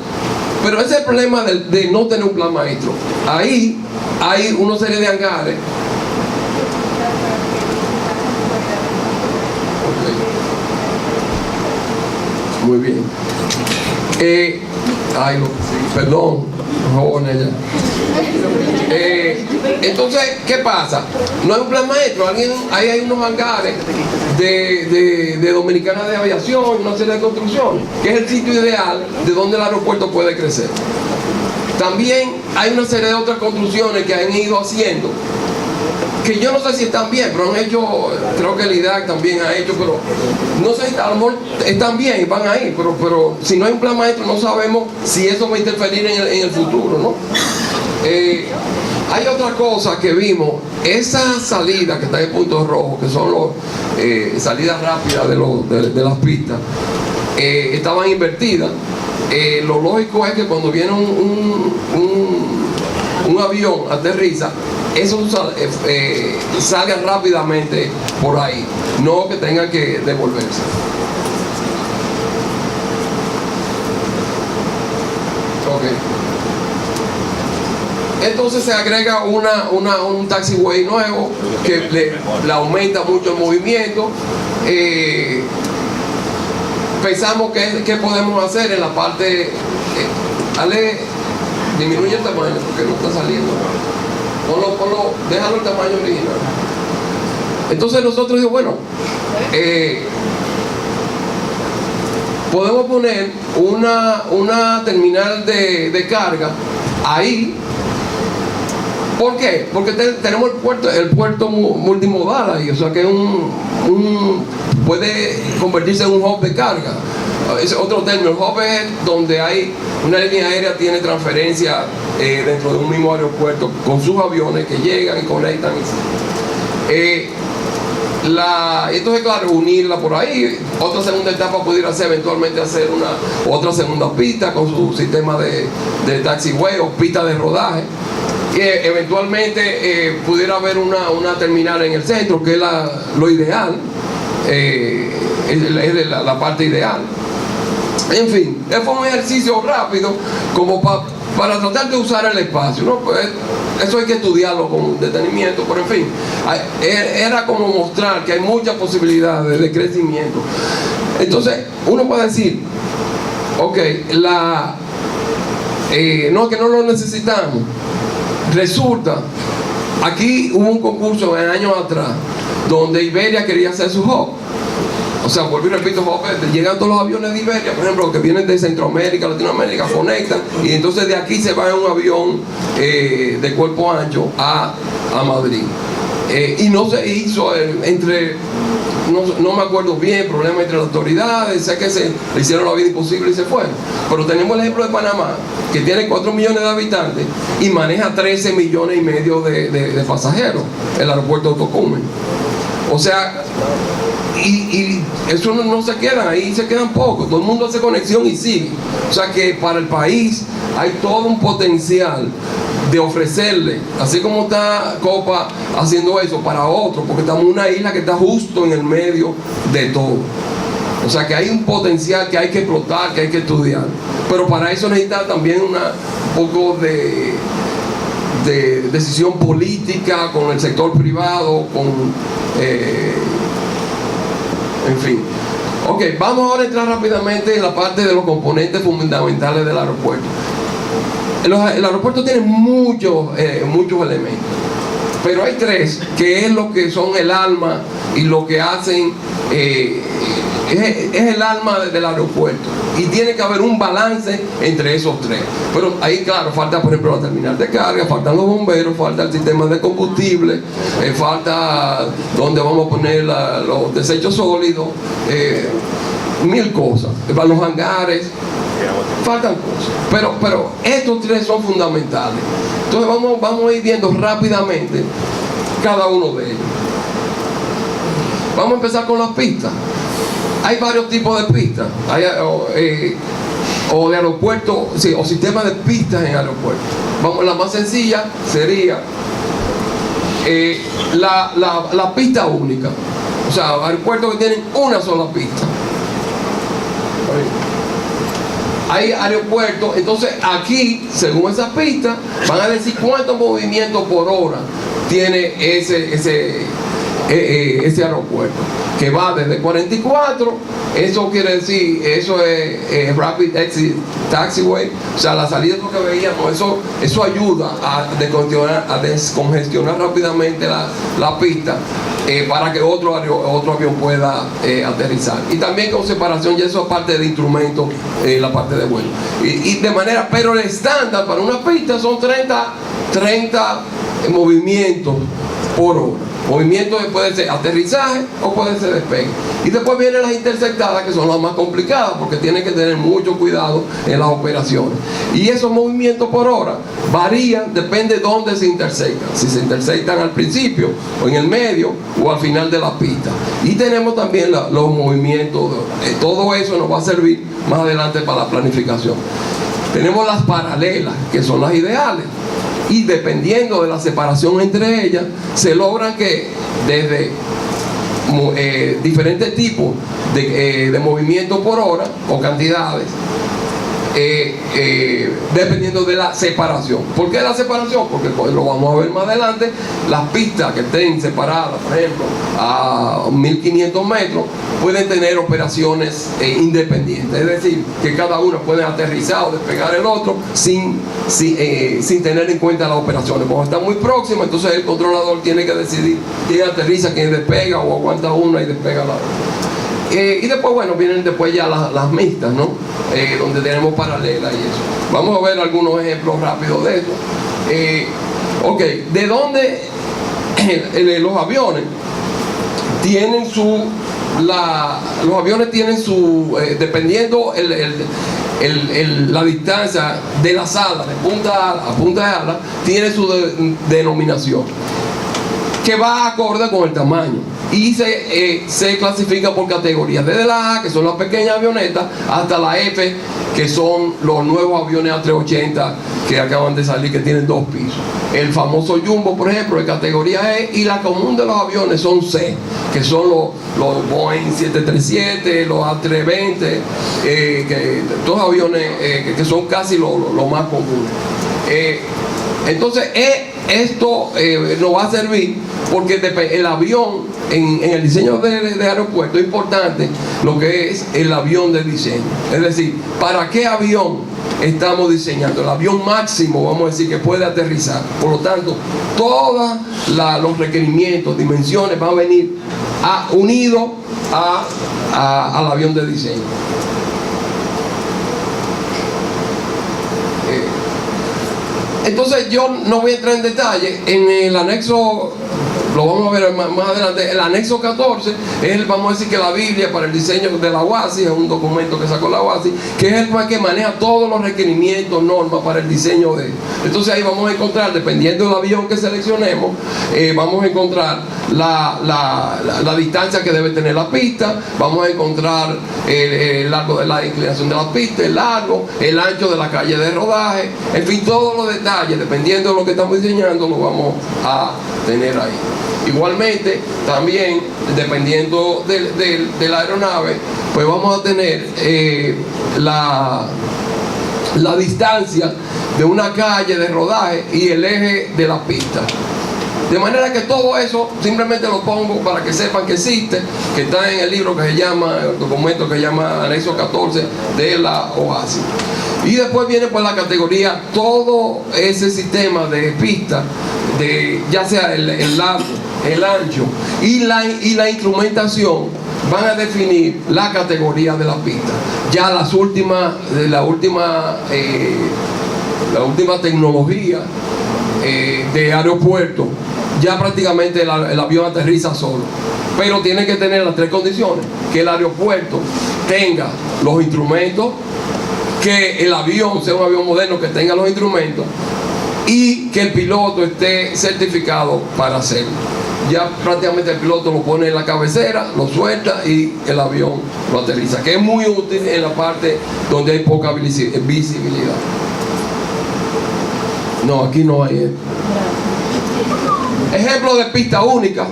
Pero ese es el problema de no tener un plan maestro. Ahí hay una serie de hangares. Okay. Muy bien. Perdón, jóvenes ya. Entonces, ¿qué pasa? No hay un plan maestro. Ahí hay unos hangares de Dominicana de Aviación, una serie de construcciones, que es el sitio ideal de donde el aeropuerto puede crecer. También hay una serie de otras construcciones que han ido haciendo, que yo no sé si están bien, pero han hecho, creo que el IDAC también ha hecho, pero no sé, a lo mejor están bien y van a ir, pero si no hay un plan maestro no sabemos si eso va a interferir en el futuro, ¿no? Hay otra cosa que vimos, esa salida que está en puntos rojos, que son las salidas rápidas de las pistas, estaban invertidas. Lo lógico es que cuando viene un avión, aterriza, eso salga rápidamente por ahí, no que tengan que devolverse. Okay. Entonces se agrega un taxiway nuevo que le aumenta mucho el movimiento. Pensamos que podemos hacer en la parte, disminuye el tamaño porque no está saliendo. Ponlo, déjalo el tamaño original. Entonces nosotros dijimos, bueno, podemos poner una terminal de carga ahí, ¿Por qué? Porque tenemos el puerto multimodal ahí, o sea que puede convertirse en un hub de carga. Es otro término. El hub es donde hay una línea aérea tiene transferencia dentro de un mismo aeropuerto con sus aviones que llegan y conectan. Entonces, claro, unirla por ahí. Otra segunda etapa pudiera ser eventualmente hacer otra segunda pista con su sistema de taxiway o pista de rodaje. Eventualmente pudiera haber una terminal en el centro, que es lo ideal, es la parte ideal. En fin, fue un ejercicio rápido como para tratar de usar el espacio, ¿no? Pues eso hay que estudiarlo con detenimiento, pero en fin, era como mostrar que hay muchas posibilidades de crecimiento. Entonces, uno puede decir, ok, no, que no lo necesitamos. Resulta, aquí hubo un concurso en años atrás donde Iberia quería hacer su hub. O sea, vuelvo y repito, llegan todos los aviones de Iberia, por ejemplo, que vienen de Centroamérica, Latinoamérica, conectan, y entonces de aquí se va en un avión de cuerpo ancho a Madrid. Y no se hizo no me acuerdo bien, problemas entre las autoridades, sé que le hicieron la vida imposible y se fueron. Pero tenemos el ejemplo de Panamá, que tiene 4 millones de habitantes y maneja 13 millones y medio de pasajeros, el aeropuerto de Tocumen. O sea, y eso no se quedan ahí, se quedan pocos. Todo el mundo hace conexión y sigue. O sea que para el país hay todo un potencial de ofrecerle, así como está Copa haciendo eso para otros, porque estamos en una isla que está justo en el medio de todo. O sea que hay un potencial que hay que explotar, que hay que estudiar. Pero para eso necesita también un poco de decisión política con el sector privado, en fin. Ok, vamos ahora a entrar rápidamente en la parte de los componentes fundamentales del aeropuerto. El aeropuerto tiene muchos elementos, pero hay 3 que es lo que son el alma y lo que hacen, es el alma del aeropuerto, y tiene que haber un balance entre esos 3. Pero ahí, claro, falta, por ejemplo, la terminal de carga, faltan los bomberos, falta el sistema de combustible, falta donde vamos a poner los desechos sólidos, 1000 cosas, los hangares. Faltan cosas, pero estos 3 son fundamentales. Entonces vamos a ir viendo rápidamente cada uno de ellos. Vamos a empezar con las pistas. Hay varios tipos de pistas, o de aeropuertos, sí, o sistemas de pistas en aeropuertos. La más sencilla sería la pista única. O sea, aeropuertos que tienen una sola pista. Hay aeropuertos, entonces aquí, según esa pista, van a decir cuántos movimientos por hora tiene ese aeropuerto, que va desde 44, eso quiere decir, eso es Rapid Exit Taxiway, o sea, la salida que veíamos, eso ayuda a descongestionar rápidamente la pista, para que otro avión pueda aterrizar. Y también con separación, y eso aparte de instrumentos, la parte de vuelo. Y de manera, pero el estándar para una pista son 30 movimientos por hora. Movimiento puede ser aterrizaje o puede ser despegue. Y después vienen las intersectadas, que son las más complicadas, porque tienen que tener mucho cuidado en las operaciones. Y esos movimientos por hora varían, depende de dónde se intersectan. Si se intersectan al principio, o en el medio, o al final de la pista. Y tenemos también los movimientos. Todo eso nos va a servir más adelante para la planificación. Tenemos las paralelas, que son las ideales. Y dependiendo de la separación entre ellas, se logra que desde diferentes tipos de movimiento por hora o cantidades, dependiendo de la separación. ¿Por qué la separación? Porque lo vamos a ver más adelante. Las pistas que estén separadas, por ejemplo, a 1500 metros, pueden tener operaciones independientes, es decir, que cada uno puede aterrizar o despegar el otro sin tener en cuenta las operaciones. Cuando está muy próximo, entonces el controlador tiene que decidir quién aterriza, quién despega, o aguanta una y despega la otra. Y después, bueno, vienen después ya las mixtas, ¿no? Donde tenemos paralelas y eso. Vamos a ver algunos ejemplos rápidos de eso. Ok, ¿de dónde los aviones tienen los aviones tienen dependiendo la distancia de las alas, de punta a punta de ala, tiene su denominación, que va acorde con el tamaño, y se clasifica por categorías, desde la A, que son las pequeñas avionetas, hasta la F, que son los nuevos aviones A380 que acaban de salir, que tienen 2 pisos. El famoso Jumbo, por ejemplo, de categoría E, y la común de los aviones son C, que son los Boeing 737, los A320, todos aviones que son casi los más comunes. Entonces, esto nos va a servir porque el avión, en el diseño de aeropuerto, es importante lo que es el avión de diseño. Es decir, ¿para qué avión estamos diseñando? El avión máximo, vamos a decir, que puede aterrizar. Por lo tanto, todos los requerimientos, dimensiones van a venir unidos al avión de diseño. Entonces yo no voy a entrar en detalle. En el anexo, lo vamos a ver más adelante, el anexo 14 vamos a decir que la Biblia para el diseño de la UASI, es un documento que sacó la UASI, que es el que maneja todos los requerimientos, normas para el diseño de él. Entonces ahí vamos a encontrar, dependiendo del avión que seleccionemos, vamos a encontrar la distancia que debe tener la pista, vamos a encontrar el largo de la inclinación de la pista, el largo, el ancho de la calle de rodaje, en fin, todos los detalles, dependiendo de lo que estamos diseñando, lo vamos a tener ahí. Igualmente, también, dependiendo de la aeronave, pues vamos a tener la distancia de una calle de rodaje y el eje de la pista. De manera que todo eso simplemente lo pongo para que sepan que existe, que está en el libro que se llama, el documento que se llama Anexo 14 de la OASI. Y después viene pues la categoría, todo ese sistema de pista, ya sea el largo, el ancho y la instrumentación, van a definir la categoría de la pista. Ya la última tecnología de aeropuerto, ya prácticamente el avión aterriza solo, pero tiene que tener las 3 condiciones: que el aeropuerto tenga los instrumentos, que el avión sea un avión moderno que tenga los instrumentos, y que el piloto esté certificado para hacerlo. Ya prácticamente el piloto lo pone en la cabecera, lo suelta y el avión lo aterriza, que es muy útil en la parte donde hay poca visibilidad. No, aquí no hay esto. Ejemplo de pista única.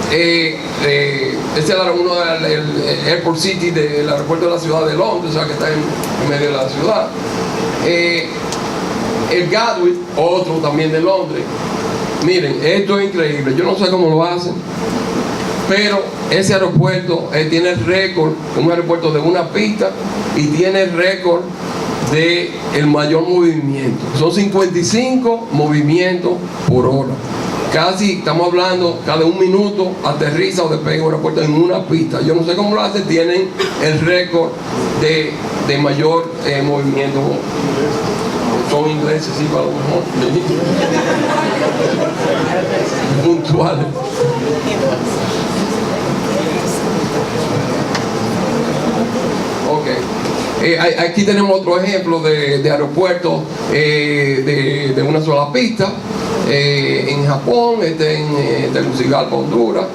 Este es uno del Airport City del aeropuerto de la ciudad de Londres, o sea que está en medio de la ciudad. El Gatwick, otro también de Londres. Miren, esto es increíble, yo no sé cómo lo hacen, pero ese aeropuerto tiene el récord, un aeropuerto de una pista, y tiene el récord de el mayor movimiento. Son 55 movimientos por hora. Casi, estamos hablando, cada 1 minuto aterriza o despega un aeropuerto en una pista. Yo no sé cómo lo hacen, tienen el récord de mayor movimiento. Son ingleses, sí, a lo mejor. Puntuales. Ok. Aquí tenemos otro ejemplo de aeropuerto de una sola pista. En Japón, en Tegucigalpa, Honduras.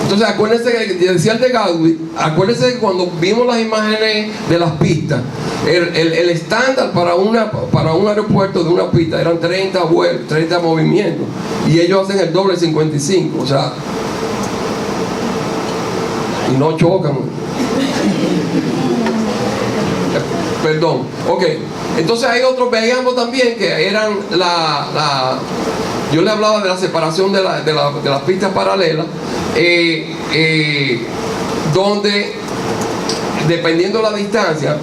Entonces acuérdense que decía el de Gatwick, acuérdense que cuando vimos las imágenes de las pistas, el estándar para un aeropuerto de una pista eran 30 vuelos, 30 movimientos, y ellos hacen el doble, 55, o sea, y no chocan. Perdón, ok. Entonces hay otros veíamos también que eran yo le hablaba de la separación de las pistas paralelas, donde dependiendo de la distancia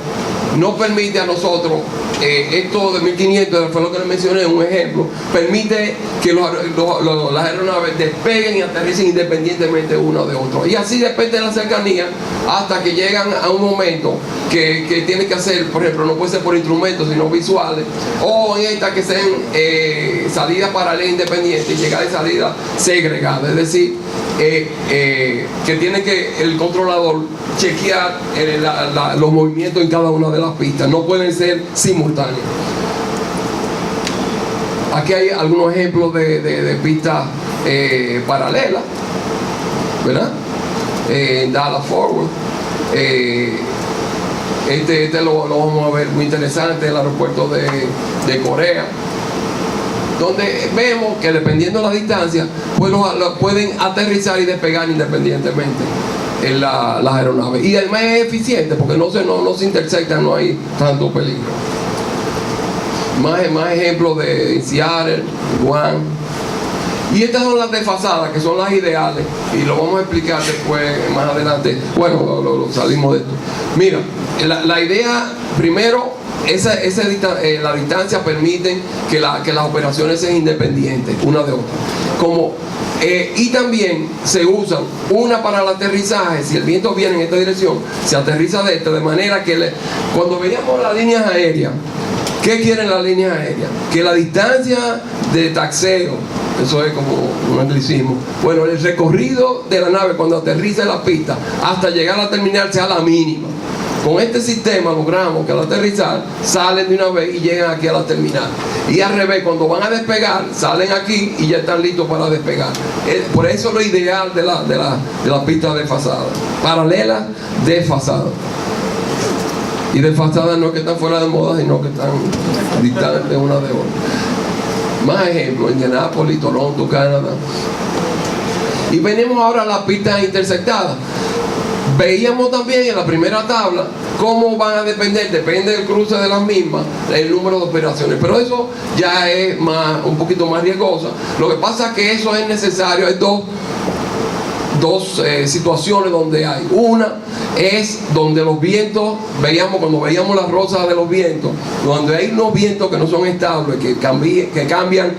no permite a nosotros, esto de 1500 fue lo que les mencioné, un ejemplo, permite que las aeronaves despeguen y aterricen independientemente uno de otro. Y así depende de la cercanía hasta que llegan a un momento que tienen que hacer, por ejemplo, no puede ser por instrumentos, sino visuales, o en esta que sean salida paralela independiente y llegada y salida segregada. Es decir, que tiene que el controlador chequear los movimientos en cada una de las pistas, no pueden ser simultáneos. Aquí hay algunos ejemplos de pistas paralelas, ¿verdad? Dallas Forward. Este lo vamos a ver muy interesante, el aeropuerto de Corea, donde vemos que dependiendo de la distancia pues pueden aterrizar y despegar independientemente en las aeronaves, y además es eficiente porque no se intersectan, no hay tanto peligro. Más ejemplos de Seattle, Guam. Y estas son las desfasadas, que son las ideales, y lo vamos a explicar después, más adelante. Bueno, salimos de esto. Mira, la idea, primero, la distancia permite que las operaciones sean independientes una de otra. Y también se usan una para el aterrizaje. Si el viento viene en esta dirección, se aterriza de manera que cuando veíamos las líneas aéreas, ¿qué quieren las líneas aéreas? Que la distancia de taxeo, eso es como un anglicismo, bueno, el recorrido de la nave cuando aterriza en la pista hasta llegar a la terminal sea la mínima. Con este sistema logramos que al aterrizar salen de una vez y llegan aquí a la terminal. Y al revés, cuando van a despegar, salen aquí y ya están listos para despegar. Por eso es lo ideal de la pista desfasada. Paralela, desfasada. Y desfasadas no es que están fuera de moda, sino que están distantes una de otra. Más ejemplos, Indianápolis, Toronto, Canadá. Y venimos ahora a las pistas intersectadas. Veíamos también en la primera tabla cómo van a depende del cruce de las mismas, el número de operaciones, pero eso ya es un poquito más riesgosa. Lo que pasa es que eso es necesario. Hay dos situaciones donde hay. Una es donde los vientos, cuando veíamos las rosas de los vientos, donde hay unos vientos que no son estables, que cambian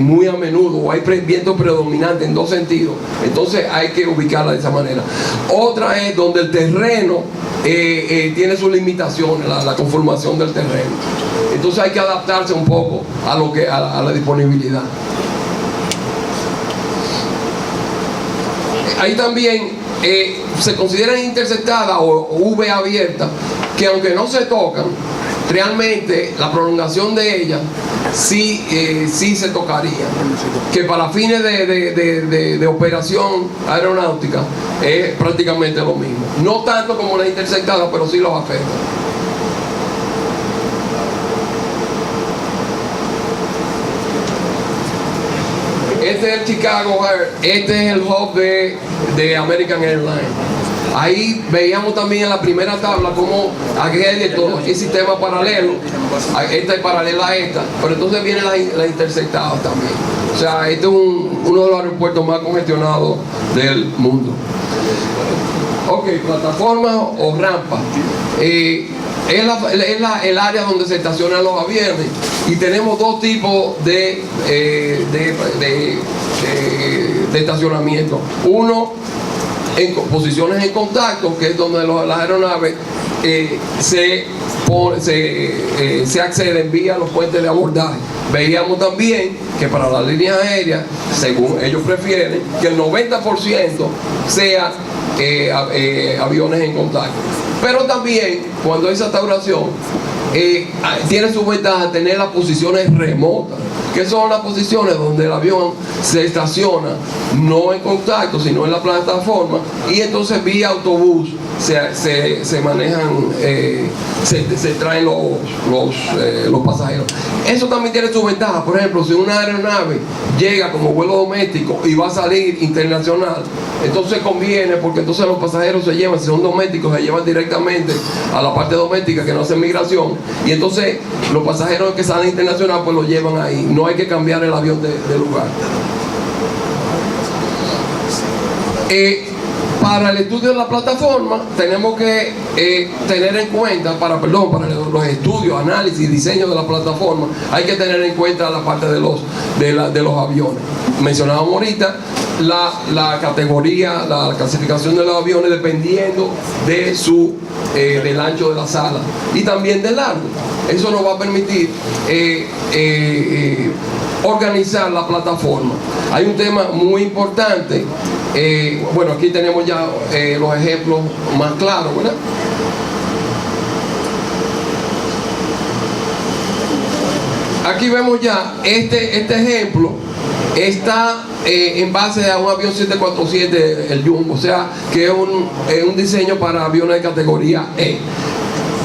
muy a menudo, o hay vientos predominantes en dos sentidos, entonces hay que ubicarla de esa manera. Otra es donde el terreno tiene sus limitaciones, la conformación del terreno, entonces hay que adaptarse un poco a la disponibilidad. Ahí también se consideran intersectadas o V abiertas, que aunque no se tocan, realmente la prolongación de ellas sí se tocaría, que para fines de operación aeronáutica es prácticamente lo mismo. No tanto como las intersectadas, pero sí los afecta. Este es el Chicago Air, este es el hub de American Airlines. Ahí veíamos también en la primera tabla cómo aquí hay de todo, aquí hay sistemas paralelos, esta es paralela a esta, pero entonces vienen las intersectadas también. O sea, este es uno de los aeropuertos más congestionados del mundo. Ok, plataformas o rampas. Es el área donde se estacionan los aviones, y tenemos dos tipos de estacionamiento. Uno en posiciones en contacto, que es donde las aeronaves se acceden vía los puentes de abordaje. Veíamos también que para las líneas aéreas, según ellos prefieren, que el 90% sea aviones en contacto. Pero también cuando hay saturación tiene su ventaja tener las posiciones remotas, que son las posiciones donde el avión se estaciona no en contacto sino en la plataforma, y entonces vía autobús se manejan, se traen los pasajeros. Eso también tiene su ventaja. Por ejemplo, si una aeronave llega como vuelo doméstico y va a salir internacional, entonces conviene, porque entonces los pasajeros se llevan, si son domésticos, se llevan directamente a la parte doméstica que no hace migración, y entonces los pasajeros que salen internacional pues los llevan ahí, no hay que cambiar el avión de lugar. para el estudio de la plataforma tenemos que tener en cuenta, para los estudios, análisis y diseño de la plataforma, hay que tener en cuenta la parte de los aviones. Mencionábamos ahorita la categoría, la clasificación de los aviones dependiendo de del ancho de la sala y también del largo. Eso nos va a permitir organizar la plataforma. Hay un tema muy importante. Bueno, aquí tenemos ya los ejemplos más claros, ¿verdad? Aquí vemos ya este ejemplo está en base a un avión 747, el Jumbo, o sea que es un diseño para aviones de categoría E.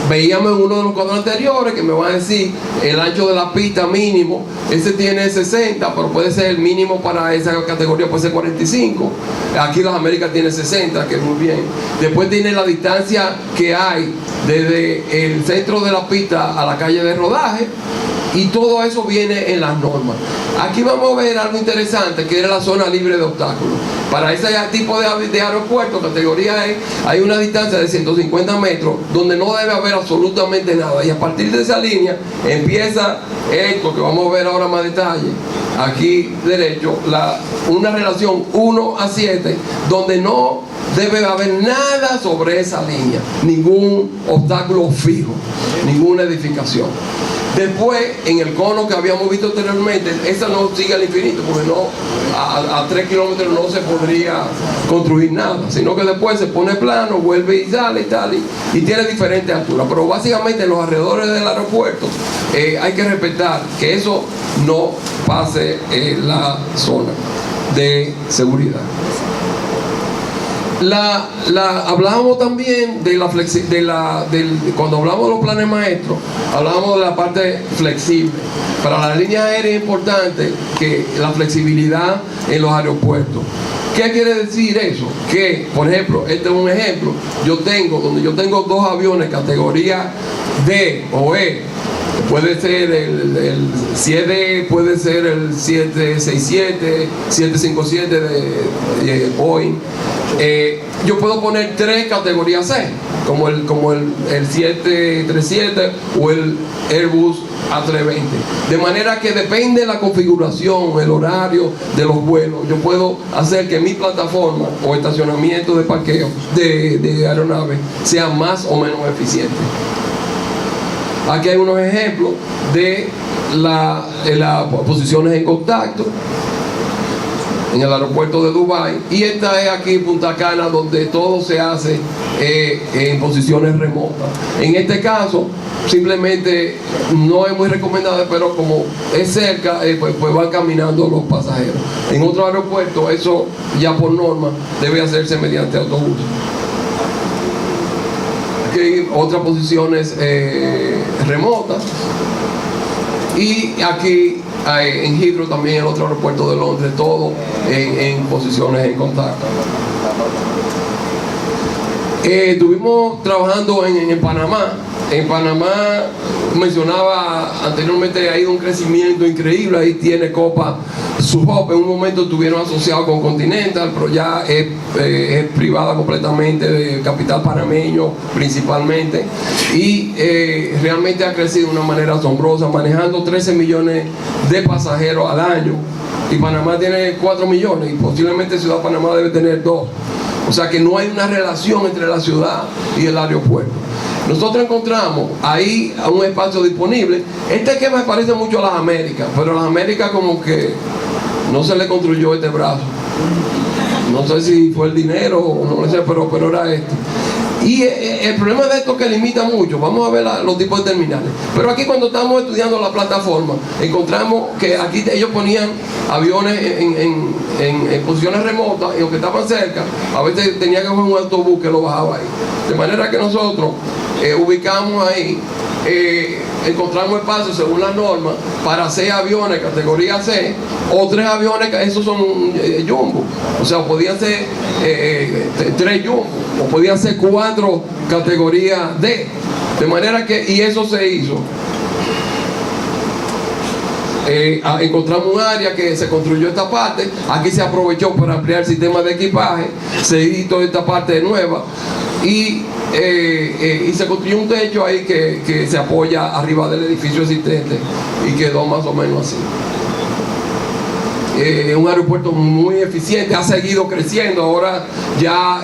Veíamos en uno de los cuadros anteriores que me van a decir el ancho de la pista mínimo, ese tiene 60, pero puede ser el mínimo para esa categoría, puede ser 45. Aquí las Américas tiene 60, que es muy bien. Después tiene la distancia que hay desde el centro de la pista a la calle de rodaje, y todo eso viene en las normas. Aquí vamos a ver algo interesante, que es la zona libre de obstáculos. Para ese tipo de aeropuerto, categoría E, hay una distancia de 150 metros donde no debe haber absolutamente nada. Y a partir de esa línea empieza esto que vamos a ver ahora más detalle. Aquí derecho, una relación 1:7, donde no debe haber nada sobre esa línea, ningún obstáculo fijo, ninguna edificación. Después, en el cono que habíamos visto anteriormente, esa no sigue al infinito, porque a 3 kilómetros no se podría construir nada, sino que después se pone plano, vuelve y sale y tal, y tiene diferentes alturas. Pero básicamente en los alrededores del aeropuerto hay que respetar que eso no pase la zona de seguridad. Hablábamos también de cuando hablamos de los planes maestros, hablábamos de la parte flexible. Para la línea aérea es importante que la flexibilidad en los aeropuertos. ¿Qué quiere decir eso? Que, por ejemplo, este es un ejemplo, donde yo tengo dos aviones categoría D o E, puede ser el 7, puede ser el 767, 757 de Boeing. Yo puedo poner 3 categorías C, como el 737 o el Airbus A320. De manera que depende de la configuración, el horario de los vuelos, yo puedo hacer que mi plataforma o estacionamiento de parqueo de aeronaves sea más o menos eficiente. Aquí hay unos ejemplos de las posiciones en contacto en el aeropuerto de Dubái, y esta es aquí Punta Cana, donde todo se hace en posiciones remotas. En este caso simplemente no es muy recomendable, pero como es cerca, pues van caminando los pasajeros. En otro aeropuerto eso ya por norma debe hacerse mediante autobús. Aquí hay otras posiciones remotas, y aquí en Heathrow también, el otro aeropuerto de Londres, todo en posiciones en contacto. Estuvimos trabajando en Panamá. En Panamá, mencionaba anteriormente, ha ido un crecimiento increíble. Ahí tiene Copa Subhop. En un momento estuvieron asociados con Continental, pero ya es privada completamente, de capital panameño principalmente, y realmente ha crecido de una manera asombrosa, manejando 13 millones de pasajeros al año, y Panamá tiene 4 millones, y posiblemente Ciudad Panamá debe tener 2. O sea que no hay una relación entre la ciudad y el aeropuerto. Nosotros encontramos ahí un espacio disponible. Este que me parece mucho a las Américas, pero a las Américas como que no se le construyó este brazo. No sé si fue el dinero o no lo sé, pero era este. Y el problema de esto es que limita mucho. Vamos a ver los tipos de terminales. Pero aquí, cuando estamos estudiando la plataforma, encontramos que aquí ellos ponían aviones en posiciones remotas, y los que estaban cerca, a veces tenía que coger un autobús que lo bajaba ahí. De manera que nosotros ubicamos ahí, encontramos espacio según las normas para 6 aviones categoría C, o 3 aviones, esos son jumbo, o sea, podían ser 3 jumbo, o podían ser 4 categoría D. De manera que, y eso se hizo. encontramos un área que se construyó esta parte, aquí se aprovechó para ampliar el sistema de equipaje, se hizo esta parte nueva y se construyó un techo ahí que se apoya arriba del edificio existente y quedó más o menos así. Un aeropuerto muy eficiente, ha seguido creciendo. Ahora ya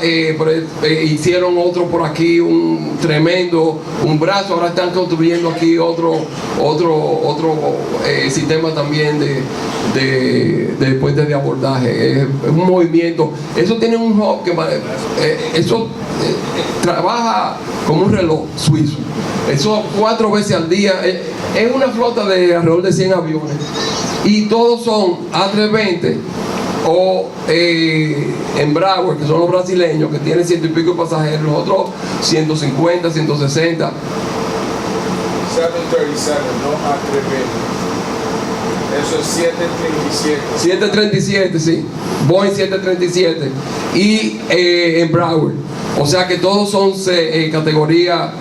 hicieron otro por aquí, un tremendo, un brazo. Ahora están construyendo aquí otro sistema también de puentes de abordaje. Es un movimiento. Eso tiene un hub que trabaja como un reloj suizo. Eso 4 veces al día. Es una flota de alrededor de 100 aviones. Y todos son A320 o Embraer, que son los brasileños, que tienen 100 y pico pasajeros, los otros 150, 160. 737, no A320. Eso es 737. 737, sí. Boeing 737 y Embraer. O sea que todos son categoría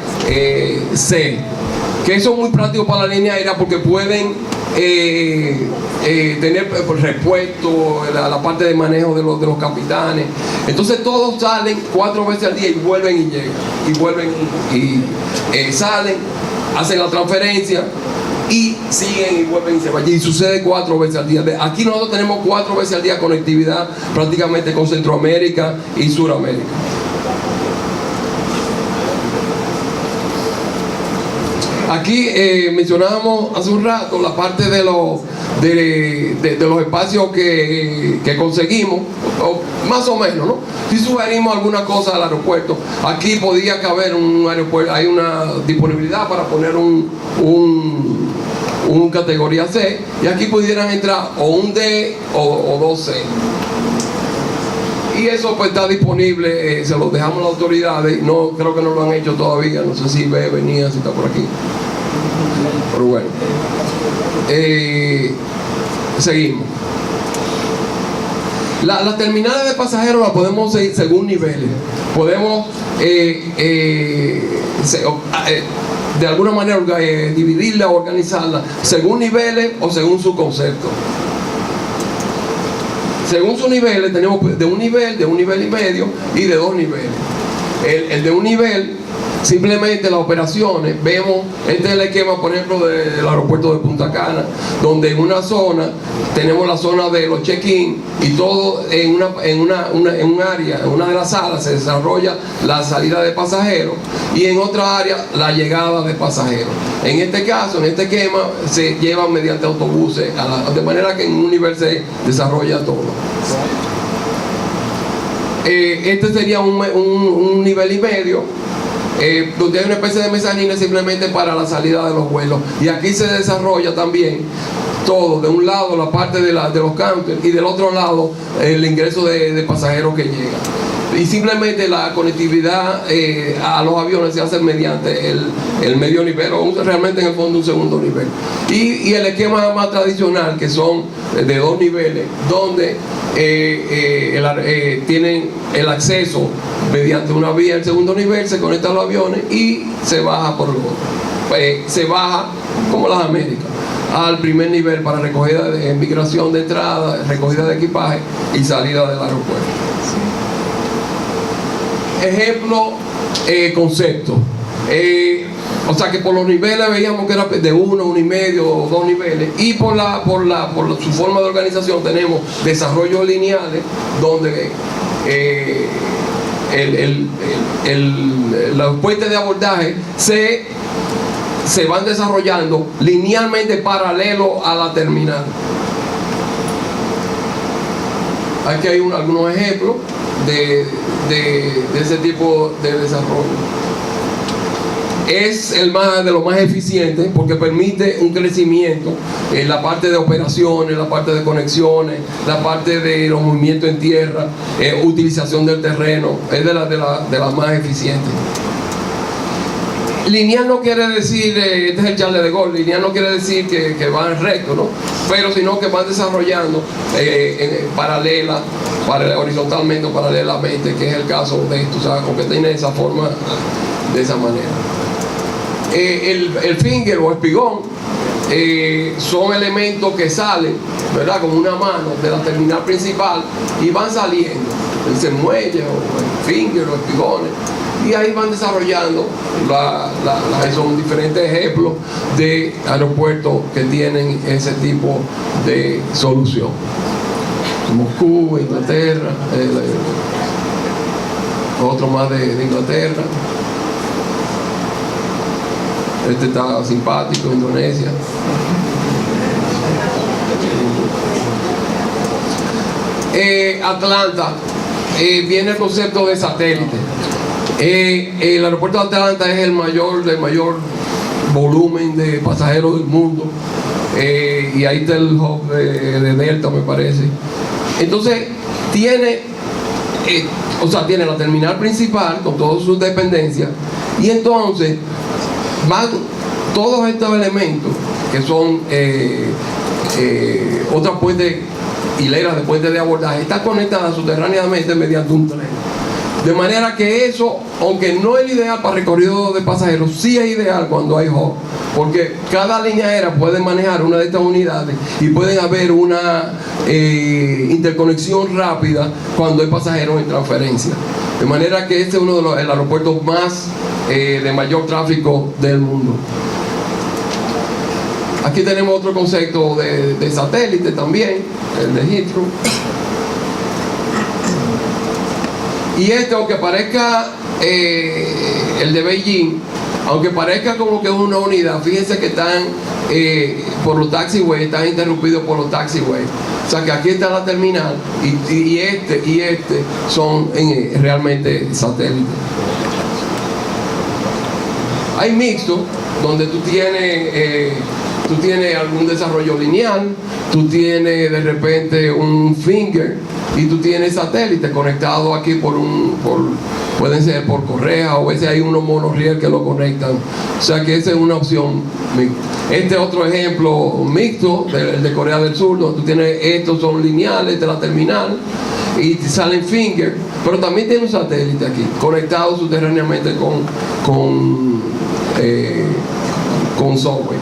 C. Que eso es muy práctico para la línea aérea porque pueden tener repuesto, la parte de manejo de los capitanes. Entonces todos salen 4 veces al día y vuelven y llegan. Y vuelven y salen, hacen la transferencia y siguen y vuelven y se van. Y sucede 4 veces al día. Aquí nosotros tenemos 4 veces al día conectividad prácticamente con Centroamérica y Suramérica. Aquí mencionábamos hace un rato la parte de los espacios que conseguimos, o más o menos, ¿no? Si sugerimos alguna cosa al aeropuerto, aquí podía caber un aeropuerto, hay una disponibilidad para poner un categoría C, y aquí pudieran entrar o un D o 2C. Y eso pues está disponible, se lo dejamos a las autoridades. No, creo que no lo han hecho todavía, no sé si venía, si está por aquí. Pero bueno, seguimos. Las terminales de pasajeros las podemos seguir según niveles. Podemos de alguna manera dividirla, organizarla según niveles o según su concepto. Según sus niveles, tenemos de un nivel y medio y de 2 niveles. El de un nivel, simplemente las operaciones, vemos, este es el esquema, por ejemplo, del aeropuerto de Punta Cana, donde en una zona tenemos la zona de los check-in y todo en un área, en una de las salas se desarrolla la salida de pasajeros y en otra área la llegada de pasajeros. En este caso, en este esquema, se llevan mediante autobuses, de manera que en un nivel se desarrolla todo. Este sería un nivel y medio, donde hay una especie de mezanina simplemente para la salida de los vuelos. Y aquí se desarrolla también todo, de un lado la parte de los counters y del otro lado el ingreso de pasajeros que llegan. Y simplemente la conectividad a los aviones se hace mediante el medio nivel, o realmente en el fondo un segundo nivel. Y el esquema más tradicional, que son de 2 niveles, donde tienen el acceso mediante una vía al segundo nivel, se conectan los aviones y se baja por el otro. Se baja como las Américas al primer nivel para recogida de migración de entrada, recogida de equipaje y salida del aeropuerto. Ejemplo, concepto. O sea que por los niveles veíamos que era de 1, 1,5 o 2 niveles, y por su forma de organización tenemos desarrollos lineales donde los puentes de abordaje se van desarrollando linealmente paralelo a la terminal. Aquí hay algunos ejemplos de ese tipo de desarrollo. Es de los más eficientes porque permite un crecimiento en la parte de operaciones, la parte de conexiones, la parte de los movimientos en tierra, utilización del terreno. Es de las más eficientes. Lineal no quiere decir, este es el Charles de Gaulle, lineal no quiere decir que van recto, ¿no? Pero sino que van desarrollando horizontalmente o paralelamente, que es el caso de esto, o sea, porque tiene esa forma, de esa manera. El finger o espigón son elementos que salen, ¿verdad?, con una mano de la terminal principal y van saliendo, ese muelle o el finger o espigones, y ahí van desarrollando son diferentes ejemplos de aeropuertos que tienen ese tipo de solución. Moscú, Inglaterra, otro más de Inglaterra. Este está simpático, Indonesia. Atlanta, viene el concepto de satélite. El aeropuerto de Atlanta es el mayor volumen de pasajeros del mundo, y ahí está el hub de Delta, me parece. Entonces tiene la terminal principal con todas sus dependencias, y entonces van todos estos elementos que son otras puentes, hileras de puentes de abordaje, están conectadas subterráneamente mediante un tren. De manera que eso, aunque no es ideal para recorrido de pasajeros, sí es ideal cuando hay hub, porque cada línea aérea puede manejar una de estas unidades y pueden haber una interconexión rápida cuando hay pasajeros en transferencia. De manera que este es uno de los aeropuertos más de mayor tráfico del mundo. Aquí tenemos otro concepto de satélite también, el de Heathrow. Y aunque parezca el de Beijing, aunque parezca como que es una unidad, fíjense que están por los taxiways, están interrumpidos por los taxiways. O sea que aquí está la terminal y este son realmente satélites. Hay mixtos donde tú tienes algún desarrollo lineal, tú tienes de repente un finger y tú tienes satélites conectados aquí pueden ser por correa, o a veces hay unos monorriel que lo conectan. O sea que esa es una opción mixta. Este otro ejemplo mixto, el de Corea del Sur, donde tú tienes, estos son lineales de la terminal y salen finger, pero también tiene un satélite aquí, conectado subterráneamente con software.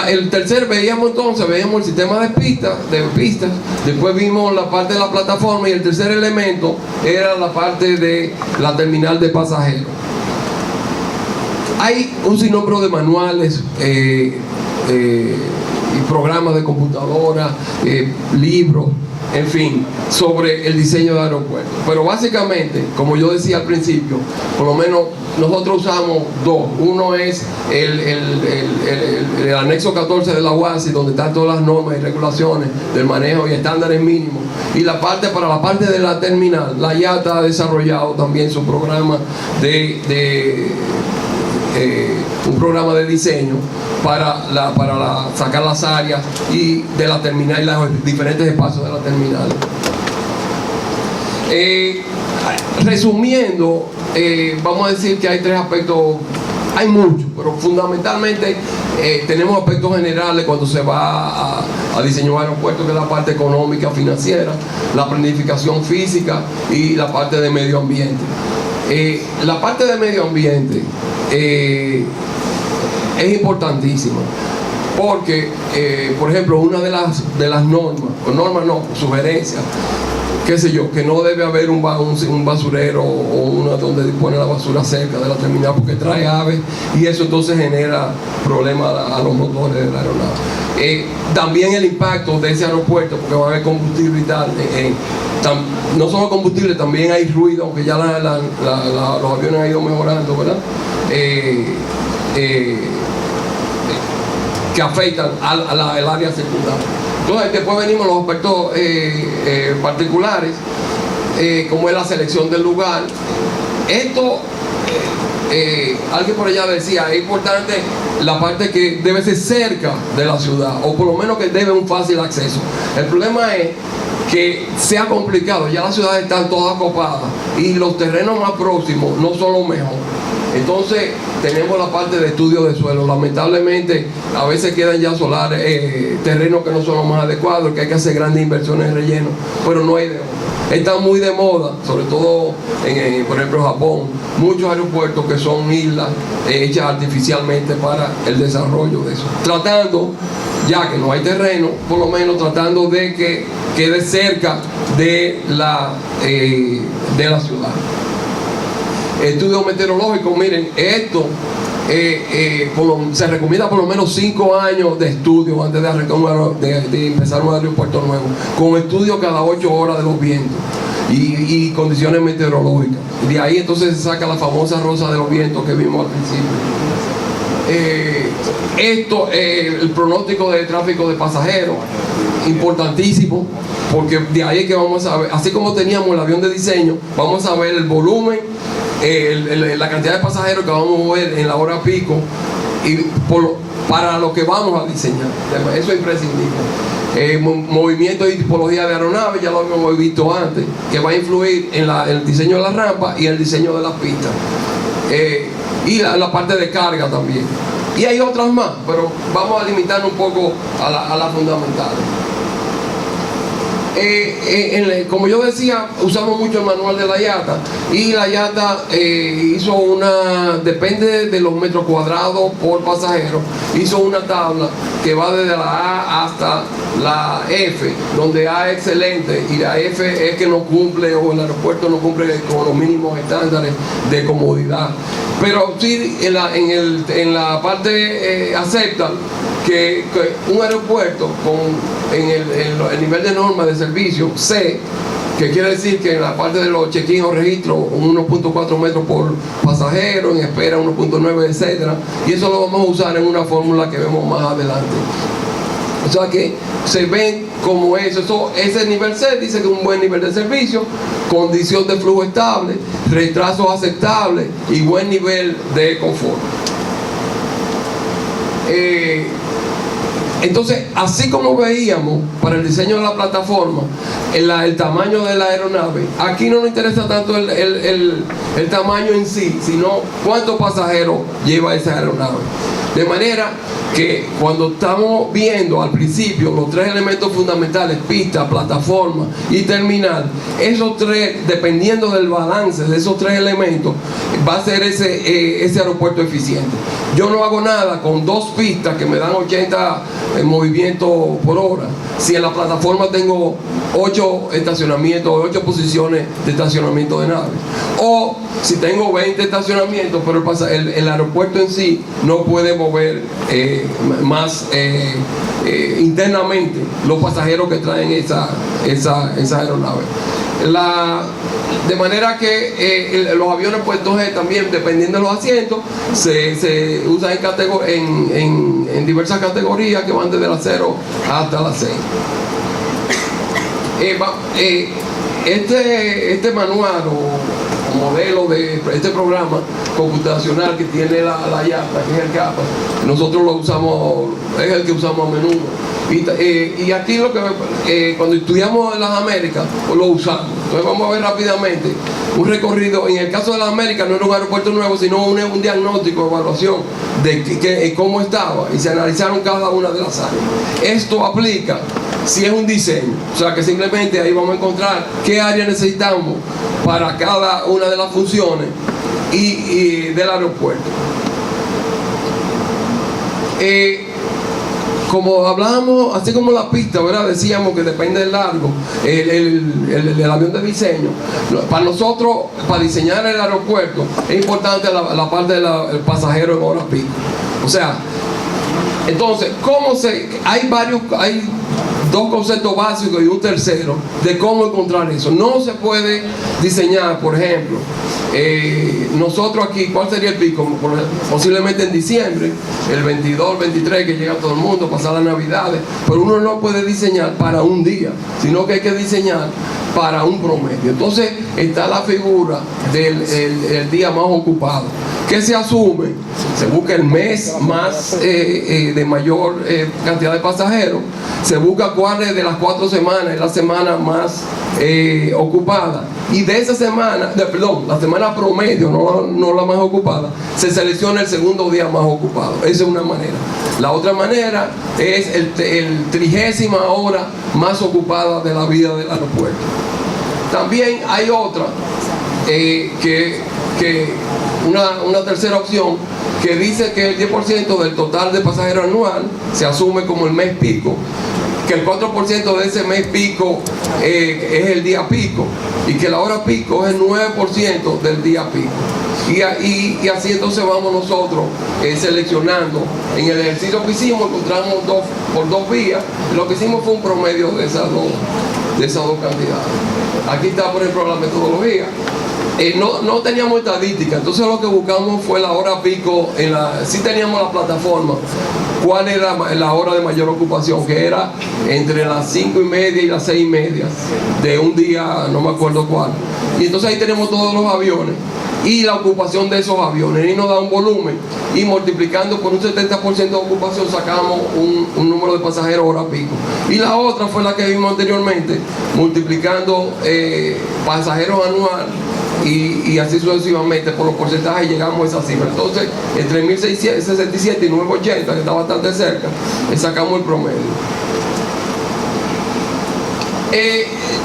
El tercer veíamos el sistema de pistas, después vimos la parte de la plataforma, y el tercer elemento era la parte de la terminal de pasajeros. Hay un sinnúmero de manuales y programas de computadora, libros, en fin, sobre el diseño de aeropuertos. Pero básicamente, como yo decía al principio, por lo menos nosotros usamos dos. Uno es el anexo 14 de la UASI, donde están todas las normas y regulaciones del manejo y estándares mínimos. Y para la parte de la terminal, la IATA ha desarrollado también su programa un programa de diseño para sacar las áreas y de la terminal y los diferentes espacios de la terminal. Resumiendo, vamos a decir que hay tres aspectos, hay muchos, pero fundamentalmente tenemos aspectos generales cuando se va a diseñar un aeropuerto, que es la parte económica, financiera, la planificación física y la parte de medio ambiente. La parte de medio ambiente es importantísima, porque, por ejemplo, una de las sugerencias, qué sé yo, que no debe haber un basurero o una donde dispone la basura cerca de la terminal, porque trae aves y eso entonces genera problemas a los motores de la aeronave. También el impacto de ese aeropuerto, porque va a haber combustible y tal. No solo combustible, también hay ruido, aunque ya los aviones han ido mejorando, ¿verdad? Que afectan al área circundante. Entonces después venimos los aspectos particulares, como es la selección del lugar. Esto, alguien por allá decía, es importante la parte que debe ser cerca de la ciudad, o por lo menos que debe un fácil acceso. El problema es que sea complicado, ya las ciudades están todas copadas y los terrenos más próximos no son los mejores. Entonces tenemos la parte de estudio de suelo. Lamentablemente a veces quedan ya solares, terrenos que no son los más adecuados, que hay que hacer grandes inversiones en relleno, pero no hay de otra. Está muy de moda, sobre todo por ejemplo Japón, muchos aeropuertos que son islas hechas artificialmente para el desarrollo de eso. Tratando, ya que no hay terreno, por lo menos tratando de que quede cerca de la ciudad. Estudios meteorológicos, miren, esto se recomienda por lo menos 5 años de estudio antes de empezar un aeropuerto nuevo, con estudios cada 8 horas de los vientos y condiciones meteorológicas. De ahí entonces se saca la famosa rosa de los vientos que vimos al principio. El pronóstico de tráfico de pasajeros, importantísimo, porque de ahí es que vamos a ver, así como teníamos el avión de diseño, vamos a ver el volumen, la cantidad de pasajeros que vamos a mover en la hora pico y para lo que vamos a diseñar. Eso es imprescindible. Movimiento y tipología de aeronaves, ya lo hemos visto antes, que va a influir en el diseño de la rampa y el diseño de las pistas. Y la parte de carga también. Y hay otras más, pero vamos a limitarnos un poco a las fundamentales. Como yo decía, usamos mucho el manual de la IATA, y la IATA hizo depende de los metros cuadrados por pasajero, hizo una tabla que va desde la A hasta la F, donde A es excelente y la F es que no cumple, o el aeropuerto no cumple con los mínimos estándares de comodidad. Pero sí, en la parte aceptan que un aeropuerto en el nivel de norma de servicio C, que quiere decir que en la parte de los check-in o registros 1.4 metros por pasajero, en espera 1.9, etcétera, y eso lo vamos a usar en una fórmula que vemos más adelante. O sea que se ven como eso. Ese nivel C dice que es un buen nivel de servicio, condición de flujo estable, retrasos aceptables y buen nivel de confort. Entonces, así como veíamos para el diseño de la plataforma, el tamaño de la aeronave, aquí no nos interesa tanto el tamaño en sí, sino cuántos pasajeros lleva esa aeronave. De manera que cuando estamos viendo al principio los 3 elementos fundamentales, pista, plataforma y terminal, esos 3, dependiendo del balance de esos 3 elementos, va a ser ese aeropuerto eficiente. Yo no hago nada con 2 pistas que me dan 80 movimientos por hora, si en la plataforma tengo 8 estacionamientos, 8 posiciones de estacionamiento de naves, o si tengo 20 estacionamientos, pero el aeropuerto en sí no puede mover más internamente los pasajeros que traen esa aeronave. De manera que los aviones, pues entonces también, dependiendo de los asientos, se usan en diversas categorías que van desde la 0 hasta la 6. Este manual o modelo de este programa computacional que tiene la IATA, que es el CAPA, nosotros lo usamos, es el que usamos a menudo. Y aquí cuando estudiamos en las Américas, lo usamos. Entonces vamos a ver rápidamente un recorrido. En el caso de las Américas no era un aeropuerto nuevo, sino un diagnóstico, evaluación de cómo estaba, y se analizaron cada una de las áreas. Esto aplica si es un diseño, o sea que simplemente ahí vamos a encontrar qué área necesitamos para cada una de las funciones y del aeropuerto. Como hablábamos, así como la pista, ¿verdad? Decíamos que depende del largo, el avión de diseño. Para nosotros, para diseñar el aeropuerto, es importante la parte del pasajero en horas pico. O sea, entonces, hay 2 conceptos básicos y un tercero de cómo encontrar eso. No se puede diseñar, por ejemplo, nosotros aquí, ¿cuál sería el pico? Posiblemente en diciembre, el 22, el 23, que llega todo el mundo, pasar las navidades, pero uno no puede diseñar para un día, sino que hay que diseñar para un promedio. Entonces está la figura del día más ocupado. ¿Qué se asume? Se busca el mes más de mayor cantidad de pasajeros, se busca cuál de las 4 semanas es la semana más ocupada, y de esa semana, la semana promedio, no la más ocupada, se selecciona el segundo día más ocupado. Esa es una manera. La otra manera es el 30ª hora más ocupada de la vida del aeropuerto. También hay otra, una tercera opción, que dice que el 10% del total de pasajeros anual se asume como el mes pico, que el 4% de ese mes pico es el día pico, y que la hora pico es el 9% del día pico. Y así entonces vamos nosotros seleccionando. En el ejercicio que hicimos encontramos por 2 vías. Lo que hicimos fue un promedio de esas dos cantidades. Aquí está, por ejemplo, la metodología. No teníamos estadística, entonces lo que buscamos fue la hora pico. Sí teníamos la plataforma, cuál era la hora de mayor ocupación, que era entre las 5:30 y las 6:30 de un día, no me acuerdo cuál. Y entonces ahí tenemos todos los aviones y la ocupación de esos aviones, y nos da un volumen, y multiplicando por un 70% de ocupación sacamos un número de pasajeros hora pico. Y la otra fue la que vimos anteriormente, multiplicando pasajeros anual y así sucesivamente por los porcentajes llegamos a esa cifra. Entonces, entre 1.667 y 980, que está bastante cerca, sacamos el promedio.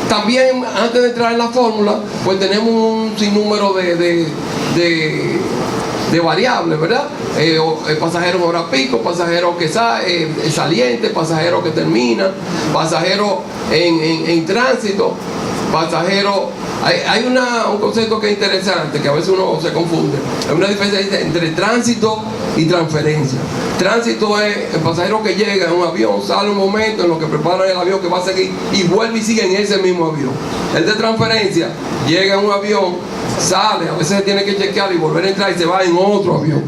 También, antes de entrar en la fórmula, pues tenemos un sinnúmero de variables, ¿verdad? Pasajeros hora pico, pasajeros que saliente, pasajeros que terminan, pasajeros en tránsito, pasajeros. Hay un concepto que es interesante, que a veces uno se confunde. Hay una diferencia entre tránsito y transferencia. Tránsito es el pasajero que llega en un avión, sale un momento en lo que preparan el avión que va a seguir y vuelve y sigue en ese mismo avión. El de transferencia, llega en un avión, sale, a veces se tiene que chequear y volver a entrar y se va en otro avión.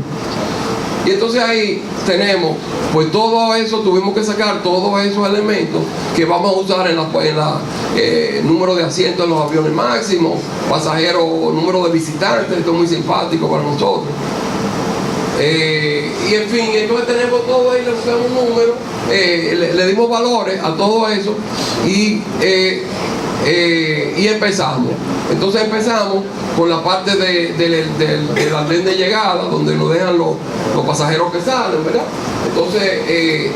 Y entonces ahí tenemos, pues todo eso, tuvimos que sacar todos esos elementos que vamos a usar en número de asientos en los aviones máximos, pasajeros, número de visitantes. Esto es muy simpático para nosotros. Y en fin, entonces tenemos todo ahí, le buscamos un número, le dimos valores a todo eso y empezamos. Entonces empezamos con la parte del andén de llegada, donde nos dejan los pasajeros que salen, ¿verdad? Entonces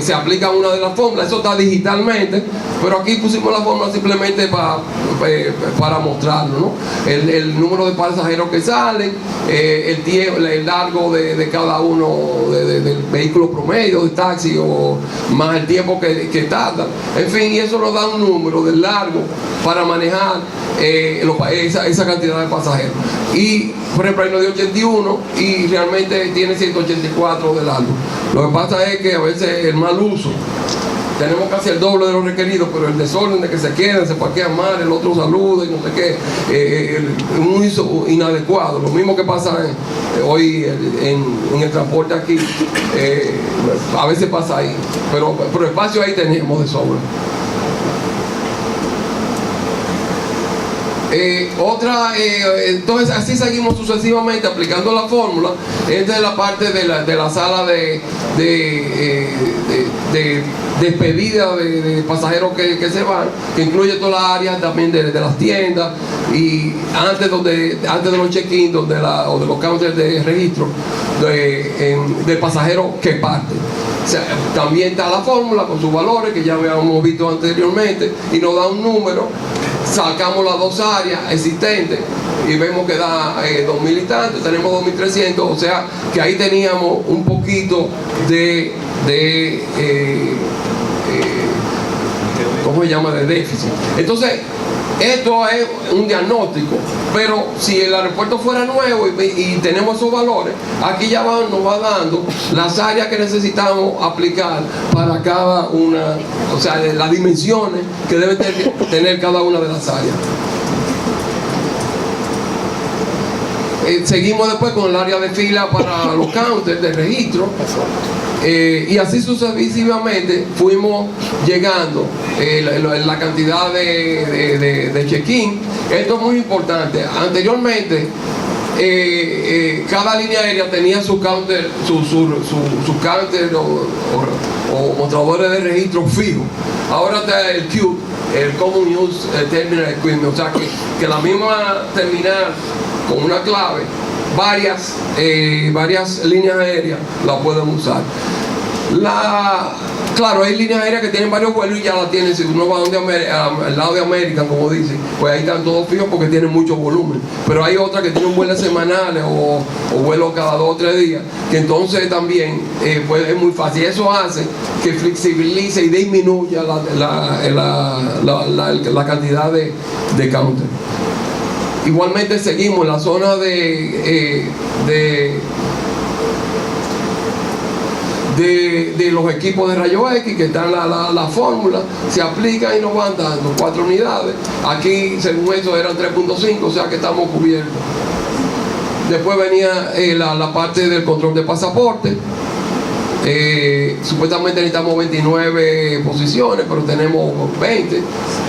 se aplica una de las fórmulas. Eso está digitalmente, pero aquí pusimos la fórmula simplemente para mostrarlo, ¿no? El número de pasajeros que salen, el largo de cada uno del vehículo promedio, de taxi, o más el tiempo que tarda. En fin, y eso nos da un número del largo para manejar esa cantidad de pasajeros. Y por ejemplo, ahí nos dio 81 y realmente tiene 184 de largo. Lo que pasa es que a veces el mal uso, tenemos casi el doble de lo requerido, pero el desorden de que se quedan, se parquean mal, el otro saluda y no sé qué, un uso inadecuado. Lo mismo que pasa hoy en el transporte aquí, a veces pasa ahí, pero espacio ahí tenemos de sobra. Entonces así seguimos sucesivamente aplicando la fórmula. Esta es la parte de la sala de despedida de pasajeros que se van, que incluye todas las áreas también de las tiendas, y antes de los check-in o de los counters de registro de pasajeros que parten. O sea, también está la fórmula con sus valores que ya habíamos visto anteriormente y nos da un número. Sacamos las dos áreas existentes y vemos que da 2.000 y tanto, tenemos 2.300, o sea que ahí teníamos un poquito de ¿cómo se llama? De déficit. Entonces, esto es un diagnóstico, pero si el aeropuerto fuera nuevo y tenemos esos valores, aquí ya nos va dando las áreas que necesitamos aplicar para cada una, o sea, las dimensiones que debe tener cada una de las áreas. Seguimos después con el área de fila para los counters de registro. Y así sucesivamente fuimos llegando la cantidad de check-in. Esto es muy importante. Anteriormente, cada línea aérea tenía su counter, su counter o mostradores de registro fijo. Ahora está el CUE, el Common Use Terminal Equipment, o sea que la misma terminal con una clave, varias líneas aéreas la pueden usar. Claro, hay líneas aéreas que tienen varios vuelos y ya la tienen. Si uno va al lado de América, como dicen, pues ahí están todos fijos porque tienen mucho volumen. Pero hay otras que tienen vuelos semanales o vuelos cada 2 o 3 días, que entonces también pues es muy fácil. Eso hace que flexibilice y disminuya la cantidad de counter. Igualmente seguimos en la zona de los equipos de rayos X, que están la fórmula, se aplican y nos van dando 4 unidades. Aquí, según eso, eran 3.5, o sea que estamos cubiertos. Después venía la parte del control de pasaporte. Supuestamente necesitamos 29 posiciones, pero tenemos 20.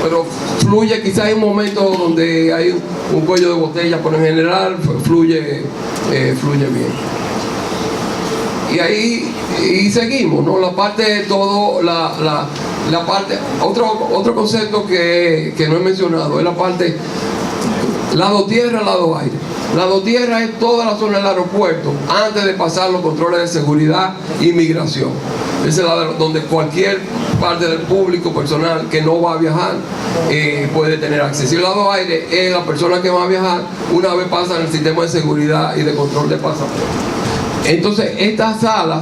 Pero fluye, quizás hay un momento donde hay un cuello de botella, pero en general fluye bien. Y ahí seguimos, ¿no? La parte de todo, la parte, otro concepto que no he mencionado es la parte lado tierra, lado aire. Lado tierra es toda la zona del aeropuerto antes de pasar los controles de seguridad e inmigración. Esa es donde cualquier parte del público personal que no va a viajar puede tener acceso. Y el lado aire es la persona que va a viajar una vez pasa en el sistema de seguridad y de control de pasaporte. Entonces, estas salas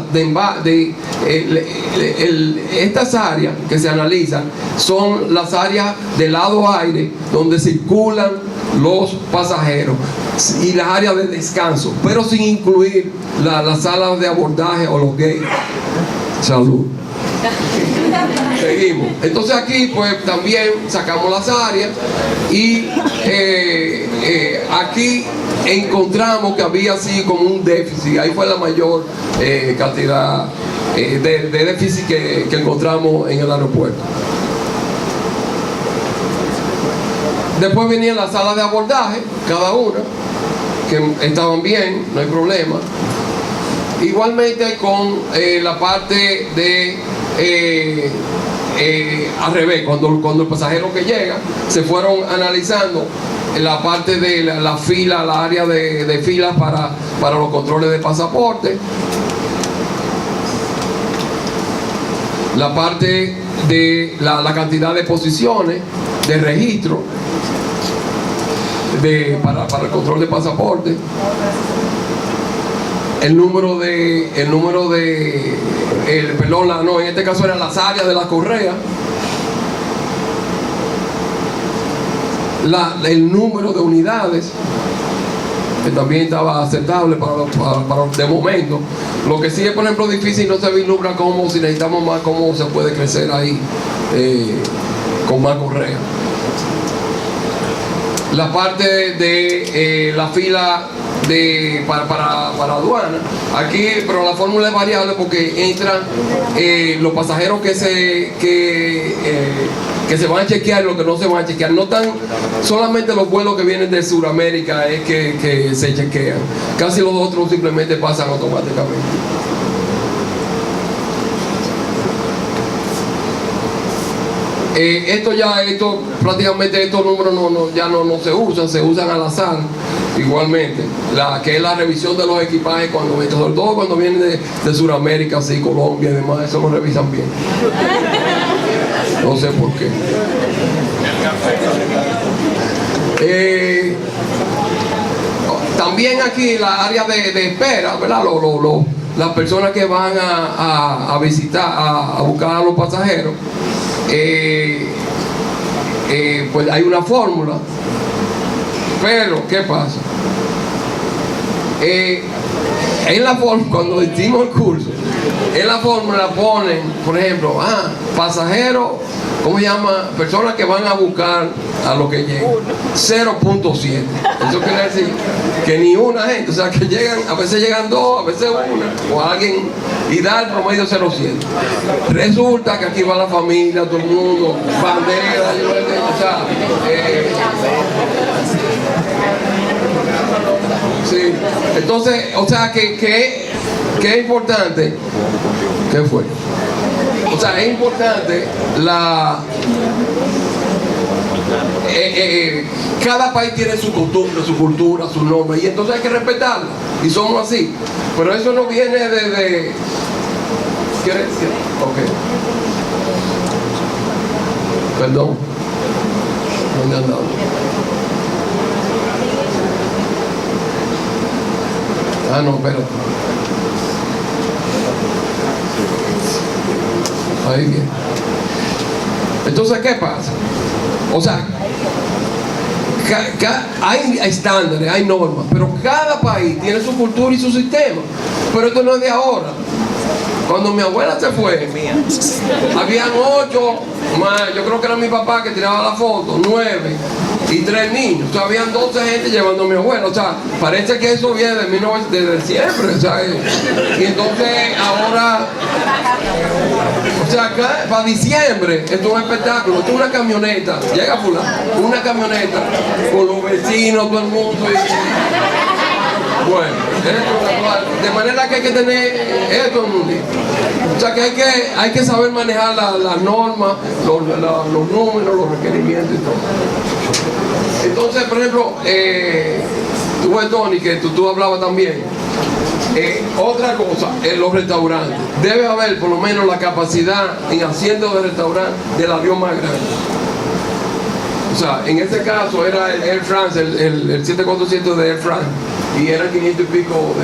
estas áreas que se analizan son las áreas del lado aire donde circulan los pasajeros y las áreas de descanso, pero sin incluir las salas de abordaje o los gates. Salud. Seguimos. Entonces aquí pues también sacamos las áreas y aquí encontramos que había así como un déficit. Ahí fue la mayor cantidad de déficit que encontramos en el aeropuerto. Después venían las salas de abordaje, cada una, que estaban bien, no hay problema. Igualmente con la parte de al revés, cuando el pasajero que llega, se fueron analizando la parte de la fila, la área de filas para los controles de pasaporte, la parte de la cantidad de posiciones de registro para el control de pasaporte, en este caso eran las áreas de la correa, el número de unidades, que también estaba aceptable para de momento. Lo que sí es, por ejemplo, difícil, no se vislumbra cómo, si necesitamos más, cómo se puede crecer ahí con más correa. La parte de la fila para aduana, aquí, pero la fórmula es variable porque entran los pasajeros que se van a chequear y los que no se van a chequear. No tan solamente los vuelos que vienen de Sudamérica es que se chequean, casi los otros simplemente pasan automáticamente. Prácticamente estos números ya no se usan al azar. Igualmente, que es la revisión de los equipajes sobre todo cuando vienen de Sudamérica, así Colombia y demás, eso lo revisan bien. No sé por qué. También aquí la área de espera, ¿verdad? Las personas que van a visitar, a buscar a los pasajeros, pues hay una fórmula, pero ¿qué pasa? En la fórmula, cuando hicimos el curso, en la fórmula ponen, por ejemplo, pasajeros, ¿cómo se llama? Personas que van a buscar a lo que lleguen, 0.7. Eso quiere decir que ni una gente, o sea que llegan, a veces llegan 2, a veces una, o alguien, y da el promedio 0.7. Resulta que aquí va la familia, todo el mundo, bandera, o sea, Sí. Entonces, o sea, que es importante. ¿Qué fue? O sea, es importante cada país tiene su costumbre, su cultura, su norma, y entonces hay que respetarlo, y somos así. Pero eso no viene de ¿Quieres decir? Ok. Perdón. ¿Dónde andamos? Ah, no, espérate. Ahí bien. Entonces, ¿qué pasa? O sea, hay estándares, hay normas, pero cada país tiene su cultura y su sistema. Pero esto no es de ahora. Cuando mi abuela se fue, habían 8 más, yo creo que era mi papá que tiraba la foto, 9 y 3 niños. O sea, habían 12 gente llevando a mi abuela. O sea, parece que eso viene desde siempre. O sea, y entonces ahora, o sea, acá, para diciembre, esto es un espectáculo. Esto es una camioneta, llega fulano, una camioneta con los vecinos, todo el mundo. Bueno, de manera que hay que tener esto en un día. O sea que hay que saber manejar las normas, los números, los requerimientos y todo. Entonces, por ejemplo, tú ves, Tony, que tú hablabas también. Otra cosa, en los restaurantes. Debe haber por lo menos la capacidad en asientos de restaurante del avión más grande. O sea, en este caso era el Air France, el 747 de Air France, y eran 500 y pico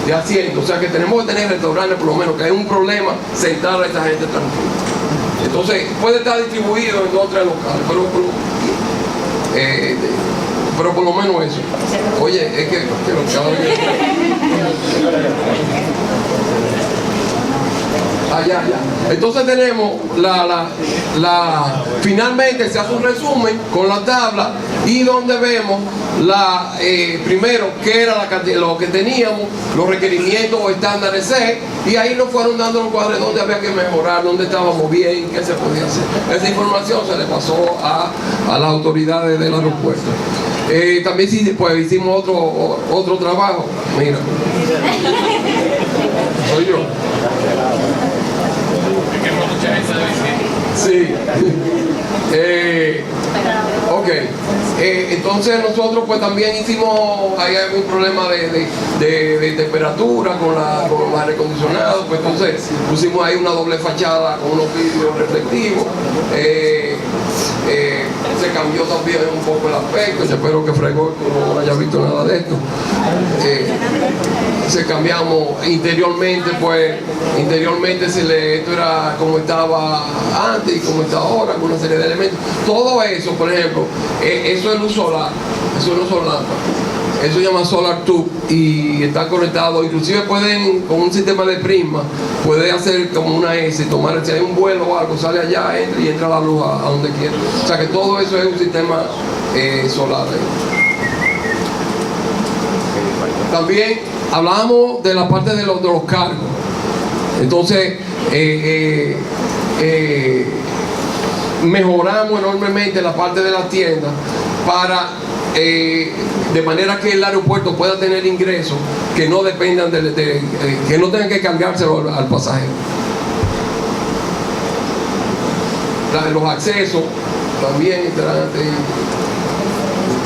de asientos. O sea que tenemos que tener restaurantes por lo menos, que hay un problema sentar a esta gente tranquila. Entonces puede estar distribuido en 2 o 3 locales, pero por lo menos eso. Oye, es que los chavos... Ya. Entonces tenemos finalmente se hace un resumen con la tabla y donde vemos primero qué era lo que teníamos, los requerimientos o estándares C, y ahí nos fueron dando los cuadros donde había que mejorar, dónde estábamos bien, qué se podía hacer. Esa información se le pasó a las autoridades del aeropuerto. También pues, hicimos otro trabajo. Mira, soy yo. Sí. Ok. Entonces nosotros pues también hicimos, ahí hay un problema de temperatura con los aire acondicionados, pues entonces pusimos ahí una doble fachada con unos vidrios reflectivos. Se cambió también un poco el aspecto. Yo espero que Fregor no haya visto nada de esto. Se cambiamos interiormente, pues interiormente esto era como estaba antes y como está ahora, con una serie de elementos. Todo eso, por ejemplo, eso es luz solar, eso es luz solar. Eso se llama Solar Tube y está conectado. Inclusive pueden, con un sistema de prisma, puede hacer como una S, tomar, si hay un vuelo o algo, sale allá, entra y entra la luz a donde quiera. O sea que todo eso es un sistema solar. También hablábamos de la parte de los cargos. Entonces, mejoramos enormemente la parte de las tiendas para de manera que el aeropuerto pueda tener ingresos que no dependan que no tengan que cargárselo al pasajero. Los accesos también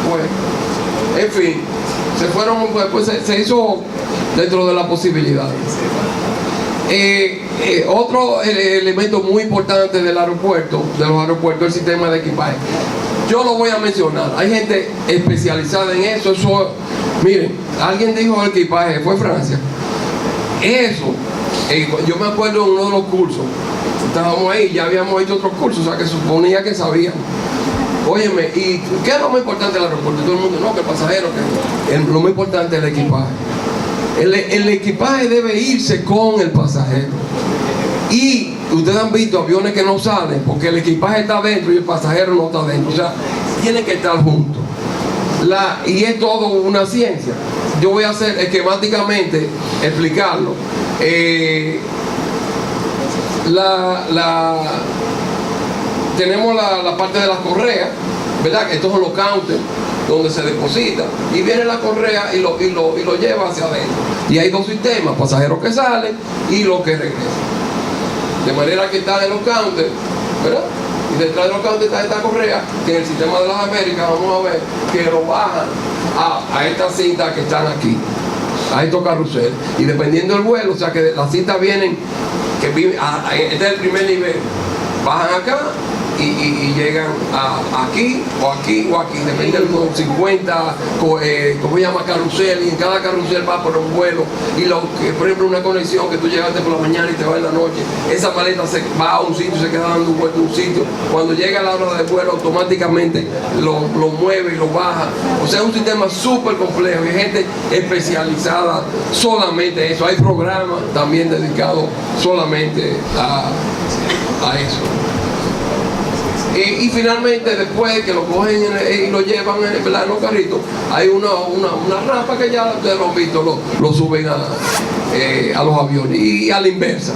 pues, en fin, pues se hizo dentro de las posibilidades. Otro elemento muy importante de los aeropuertos, el sistema de equipaje. Yo lo voy a mencionar. Hay gente especializada en eso. Miren, alguien dijo el equipaje, fue Francia. Eso, yo me acuerdo de uno de los cursos. Estábamos ahí, ya habíamos hecho otros cursos, o sea que suponía que sabíamos. Óyeme, ¿y qué es lo más importante del aeropuerto? Todo el mundo, no, que el pasajero, lo más importante es el equipaje. El equipaje debe irse con el pasajero. Y ustedes han visto aviones que no salen porque el equipaje está adentro y el pasajero no está adentro. O sea, tienen que estar juntos. Y es todo una ciencia. Yo voy a hacer esquemáticamente explicarlo. Tenemos la parte de las correas, ¿verdad? Estos son los counters. donde se deposita, y viene la correa y lo lleva hacia adentro. Y hay dos sistemas, pasajeros que salen y los que regresan. De manera que están en los counters, ¿verdad? Y detrás de los counters está esta correa, que en el sistema de las Américas vamos a ver que lo bajan a estas cintas que están aquí, a estos carruseles. Y dependiendo del vuelo, o sea que las cintas vienen, este es el primer nivel, bajan acá y llegan aquí o aquí o aquí, depende de los 50, ¿cómo se llama? Carrusel, y en cada carrusel va por un vuelo. Y por ejemplo, una conexión que tú llegaste por la mañana y te vas en la noche, esa maleta se va a un sitio y se queda dando vuelta a un sitio. Cuando llega la hora del vuelo, automáticamente lo mueve y lo baja. O sea, es un sistema súper complejo y hay gente especializada solamente en eso. Hay programas también dedicados solamente a eso. Y finalmente, después que lo cogen y lo llevan en los carritos, hay una rampa que ya ustedes lo han visto, lo suben a los aviones. Y a la inversa,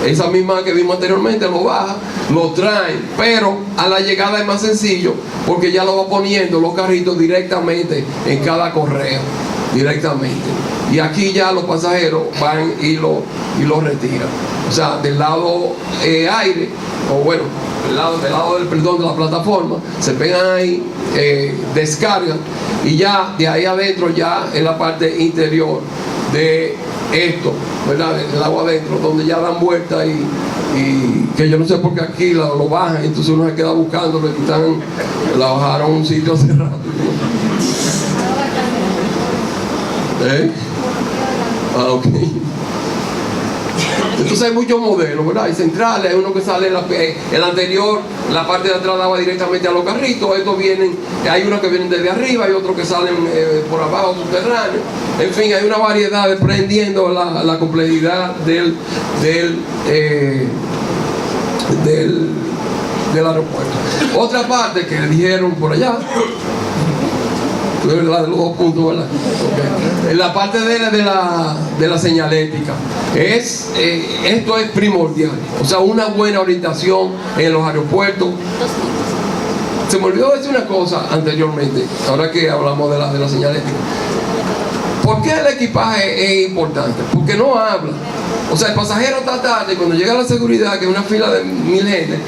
esa misma que vimos anteriormente, lo bajan, lo traen, pero a la llegada es más sencillo porque ya lo va poniendo los carritos directamente en cada correa, directamente. Y aquí ya los pasajeros van y lo retiran. O sea, del lado aire, o bueno, del lado de la plataforma, se pegan ahí, descargan, y ya de ahí adentro, ya en la parte interior de esto, ¿verdad? El agua adentro, donde ya dan vuelta y que yo no sé por qué aquí lo bajan, entonces uno se queda buscándolo y la bajaron a un sitio hace rato. Ok. Entonces hay muchos modelos, ¿verdad? Hay centrales, hay uno que sale el anterior, la parte de atrás daba directamente a los carritos. Estos vienen, hay unos que vienen desde arriba, hay otros que salen por abajo, subterráneos. En fin, hay una variedad dependiendo la complejidad del aeropuerto. Otra parte que dijeron por allá, de los dos puntos, ¿verdad? Okay. En la parte de la señalética, esto es primordial. O sea, una buena orientación en los aeropuertos. Se me olvidó decir una cosa anteriormente, ahora que hablamos de la señalética. ¿Por qué el equipaje es importante? Porque no habla. O sea, el pasajero está tarde, cuando llega a la seguridad, que es una fila de 1000 gente,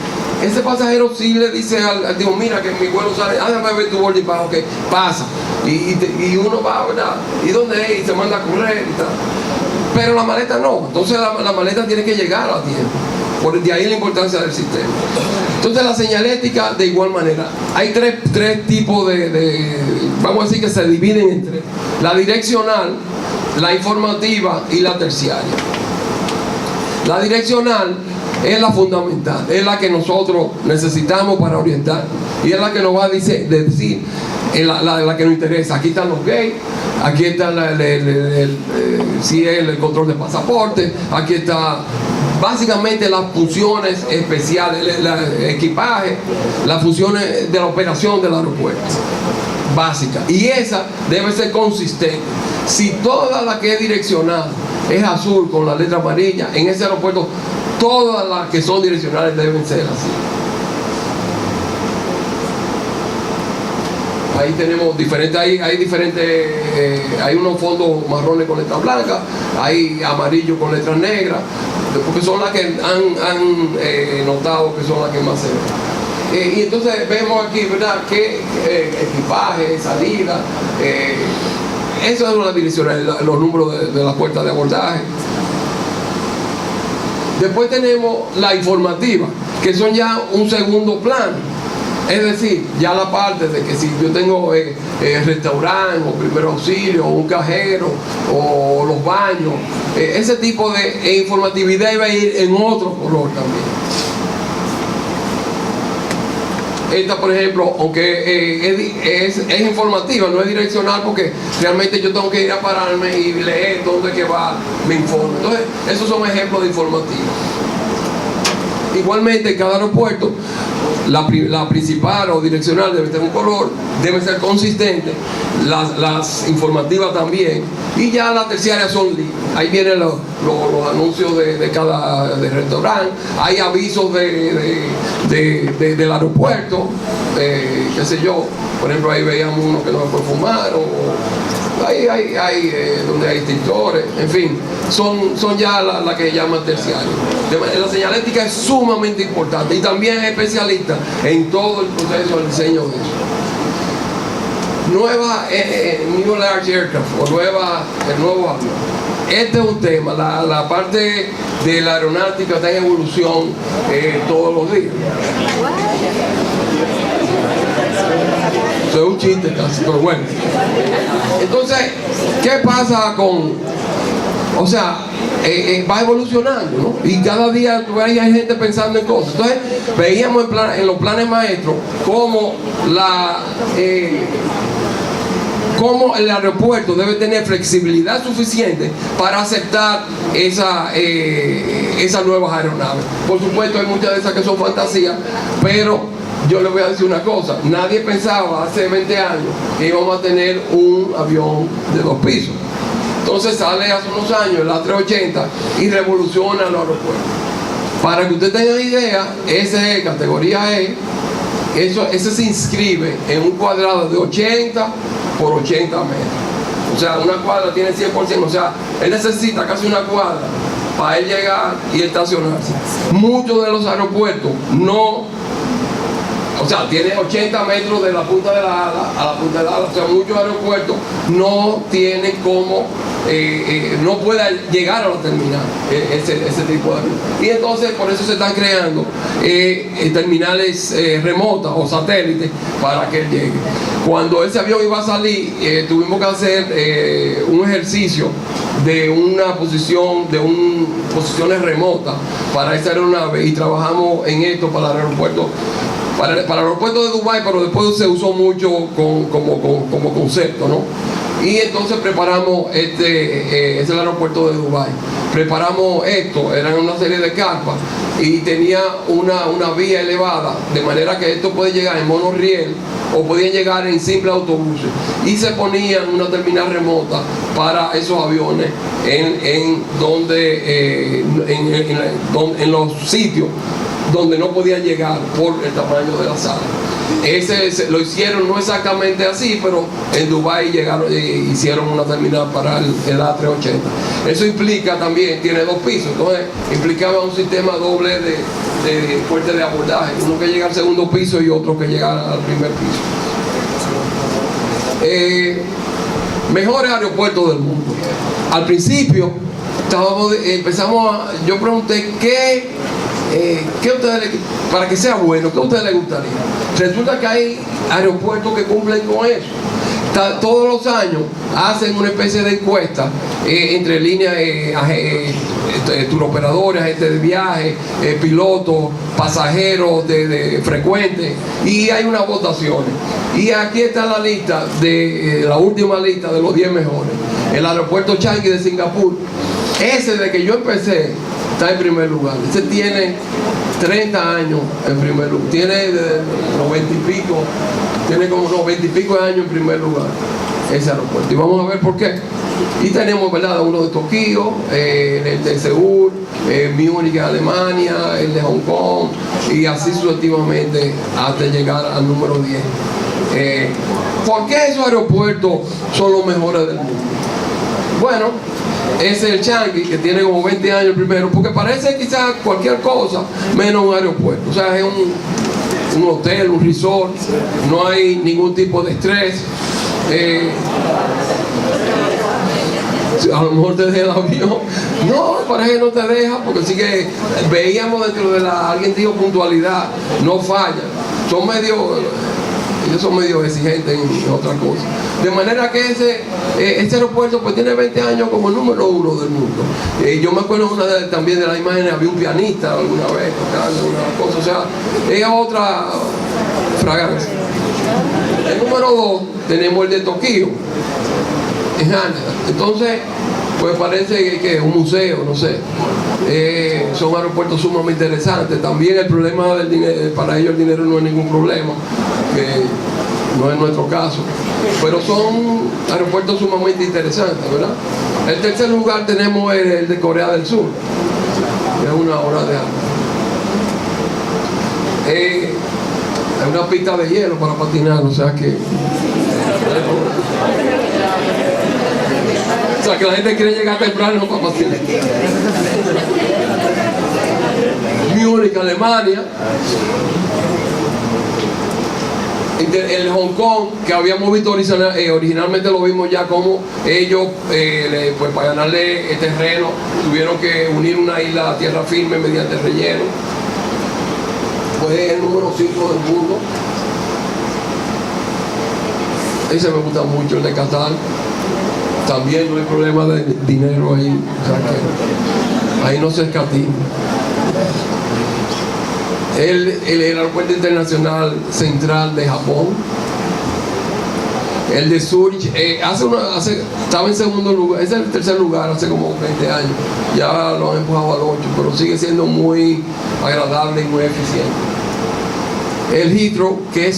ese pasajero sí le dice al tipo, mira que mi vuelo sale, déjame ver tu boarding pass, ok, pasa. Y uno va, ¿verdad? ¿Y dónde es? Y se manda a correr y tal. Pero la maleta no. Entonces la maleta tiene que llegar a tiempo. Por de ahí la importancia del sistema. Entonces la señalética de igual manera. Hay tres tipos vamos a decir que se dividen en tres. La direccional, la informativa y la terciaria. La direccional es la fundamental, es la que nosotros necesitamos para orientar y es la que nos va a decir la que nos interesa. Aquí están los gates, aquí está el control de pasaporte, aquí está básicamente las funciones especiales, el equipaje, las funciones de la operación del aeropuerto básica, y esa debe ser consistente. Si toda la que es direccional es azul con la letra amarilla, en ese aeropuerto todas las que son direccionales deben ser así. Ahí tenemos diferentes, hay diferentes, hay unos fondos marrones con letras blancas, hay amarillo con letras negras, porque son las que han notado que son las que más se ven. Y entonces vemos aquí, ¿verdad?, que equipaje, salida, eso es una dirección, los números de la puerta de abordaje. Después tenemos la informativa, que son ya un segundo plano. Es decir, ya la parte de que si yo tengo restaurante o primer auxilio o un cajero o los baños, ese tipo de informatividad iba a ir en otro color también. Esta, por ejemplo, aunque es informativa, no es direccional, porque realmente yo tengo que ir a pararme y leer dónde que va mi informe. Entonces, esos son ejemplos de informativos. Igualmente, en cada aeropuerto la principal o direccional debe tener un color, debe ser consistente, las informativas también, y ya las terciarias son libres. Ahí vienen los anuncios de cada restaurante, hay avisos del aeropuerto, qué sé yo, por ejemplo ahí veíamos uno que no se puede fumar, o hay donde hay extintores, en fin, son ya las que llaman terciarias. La señalética es sumamente importante y también es especialista en todo el proceso del diseño de eso. New Large Aircraft o el nuevo avión. Este es un tema, la parte de la aeronáutica está en evolución todos los días. Eso es un chiste casi, pero bueno. Entonces, ¿qué pasa con...? O sea, va evolucionando, ¿no? Y cada día hay gente pensando en cosas. Entonces, veíamos en los planes maestros cómo cómo el aeropuerto debe tener flexibilidad suficiente para aceptar esas nuevas aeronaves. Por supuesto, hay muchas de esas que son fantasías, pero yo les voy a decir una cosa: nadie pensaba hace 20 años que íbamos a tener un avión de 2 pisos. Entonces sale hace unos años el A380 y revoluciona los aeropuertos. Para que usted tenga idea, ese categoría E, ese se inscribe en un cuadrado de 80 por 80 metros. O sea, una cuadra tiene 100%, o sea, él necesita casi una cuadra para él llegar y estacionarse. Muchos de los aeropuertos o sea, tiene 80 metros de la punta de la ala a la punta de la ala. O sea, muchos aeropuertos no tienen cómo, no pueden llegar a la terminal, ese tipo de avión. Y entonces por eso se están creando terminales remotas o satélites para que él llegue. Cuando ese avión iba a salir, tuvimos que hacer un ejercicio de una posición, posiciones remotas para esa aeronave, y trabajamos en esto para el aeropuerto. Para el aeropuerto de Dubái, pero después se usó mucho como concepto, ¿no? Y entonces preparamos es el aeropuerto de Dubái. Preparamos esto, eran una serie de carpas y tenía una vía elevada, de manera que esto puede llegar en monorriel o podían llegar en simples autobuses. Y se ponían una terminal remota para esos aviones en los sitios donde no podían llegar por el tamaño de la sala. Lo hicieron no exactamente así, pero en Dubái hicieron una terminal para el A380. Eso implica también, tiene 2 pisos, entonces implicaba un sistema doble de puertas de abordaje, uno que llega al segundo piso y otro que llega al primer piso. Mejores aeropuertos del mundo. Al principio yo pregunté ¿qué ustedes, para que sea bueno, qué a ustedes les gustaría? Resulta que hay aeropuertos que cumplen con eso. Todos los años hacen una especie de encuesta entre líneas, turoperadores, agentes de viaje, pilotos, pasajeros frecuentes, y hay unas votaciones. Y aquí está la lista, la última lista de los 10 mejores. El aeropuerto Changi de Singapur, ese de que yo empecé, está en primer lugar. Ese tiene 30 años en primer lugar. Tiene 90 y pico, tiene como 90 y pico de años en primer lugar ese aeropuerto. Y vamos a ver por qué. Y tenemos, ¿verdad?, uno de Tokio, el de Seúl, Múnich, Alemania, el de Hong Kong, y así sucesivamente hasta llegar al número 10. ¿Por qué esos aeropuertos son los mejores del mundo? Bueno, ese es el Changi, que tiene como 20 años primero, porque parece quizás cualquier cosa menos un aeropuerto. O sea, es un hotel, un resort, no hay ningún tipo de estrés. A lo mejor te deja el avión. No, parece que no te deja, porque sí que veíamos dentro de alguien dijo puntualidad, no falla. Ellos son medio exigentes en otras cosas. De manera que ese aeropuerto pues tiene 20 años como el número 1 del mundo. Yo me acuerdo también de la imagen, había un pianista alguna vez tocando una cosa, o sea, es otra fragancia. El número 2 tenemos el de Tokio, en Haneda. Entonces, pues parece que es un museo, no sé. Son aeropuertos sumamente interesantes. También el problema del dinero, para ellos el dinero no es ningún problema, que no es nuestro caso, pero son aeropuertos sumamente interesantes, ¿verdad? El tercer lugar tenemos el de Corea del Sur, que es una obra de arte. Hay una pista de hielo para patinar, o sea que la gente quiere llegar temprano para patinar. Múnich, Alemania. El Hong Kong, que habíamos visto originalmente, lo vimos ya como ellos, pues para ganarle terreno, tuvieron que unir una isla a tierra firme mediante relleno. Pues es el número 5 del mundo. Ese me gusta mucho, el de Qatar. También no hay problema de dinero ahí, o sea que ahí no se escatima. El aeropuerto internacional central de Japón, el de Zurich, estaba en segundo lugar, es el tercer lugar hace como 20 años, ya lo han empujado al 8, pero sigue siendo muy agradable y muy eficiente. El Heathrow, que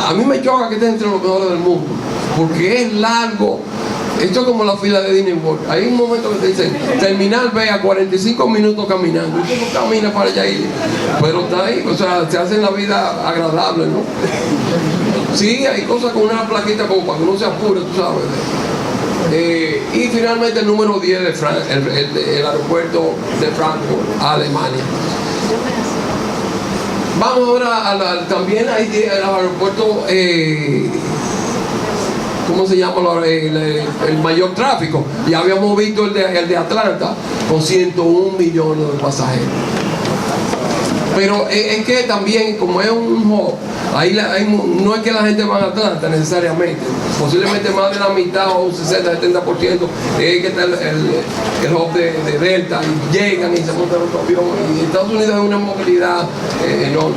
a mí me choca que esté entre los mejores del mundo, porque es largo. Esto es como la fila de Disney World. Hay un momento que te dicen, terminal ve a 45 minutos caminando. Y tú no caminas para allá, pero está ahí. O sea, se hace la vida agradable, ¿no? Sí, hay cosas con una plaquita como para que uno se apure, tú sabes. Y finalmente el número 10 de el aeropuerto de Frankfurt, Alemania. Vamos ahora también hay el aeropuerto, ¿cómo se llama? El mayor tráfico. Ya habíamos visto el de Atlanta con 101 millones de pasajeros. Pero es que también, como es un hub, no es que la gente va a Atlanta necesariamente. Posiblemente más de la mitad o un 60-70% es que está el hub de Delta, y llegan y se montan en otro avión. Y Estados Unidos es una movilidad enorme.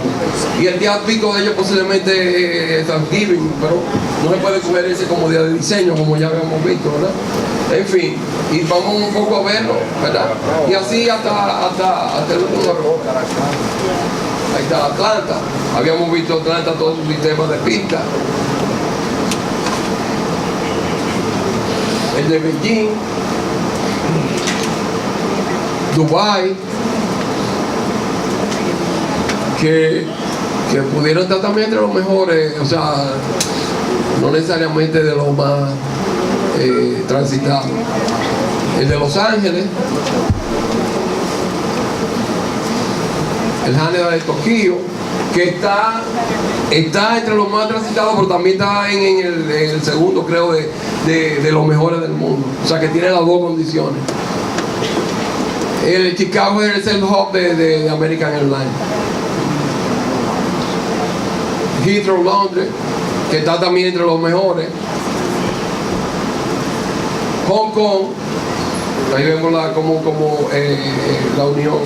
Y el día pico de ellos posiblemente es Thanksgiving, pero no se puede coger ese como día de diseño, como ya habíamos visto, ¿verdad? En fin, y vamos un poco a verlo, ¿verdad? Y así hasta el último error. Ahí está Atlanta. Habíamos visto Atlanta, todo su sistema de pista. El de Beijing, Dubái, que pudieron estar también entre los mejores, o sea, no necesariamente de los más transitados. El de Los Ángeles, el Haneda de Tokio, que está entre los más transitados, pero también está en el segundo, creo, de los mejores del mundo. O sea, que tiene las dos condiciones. El Chicago es el hub de American Airlines. Heathrow, Londres, que está también entre los mejores. Hong Kong, ahí vemos como la unión.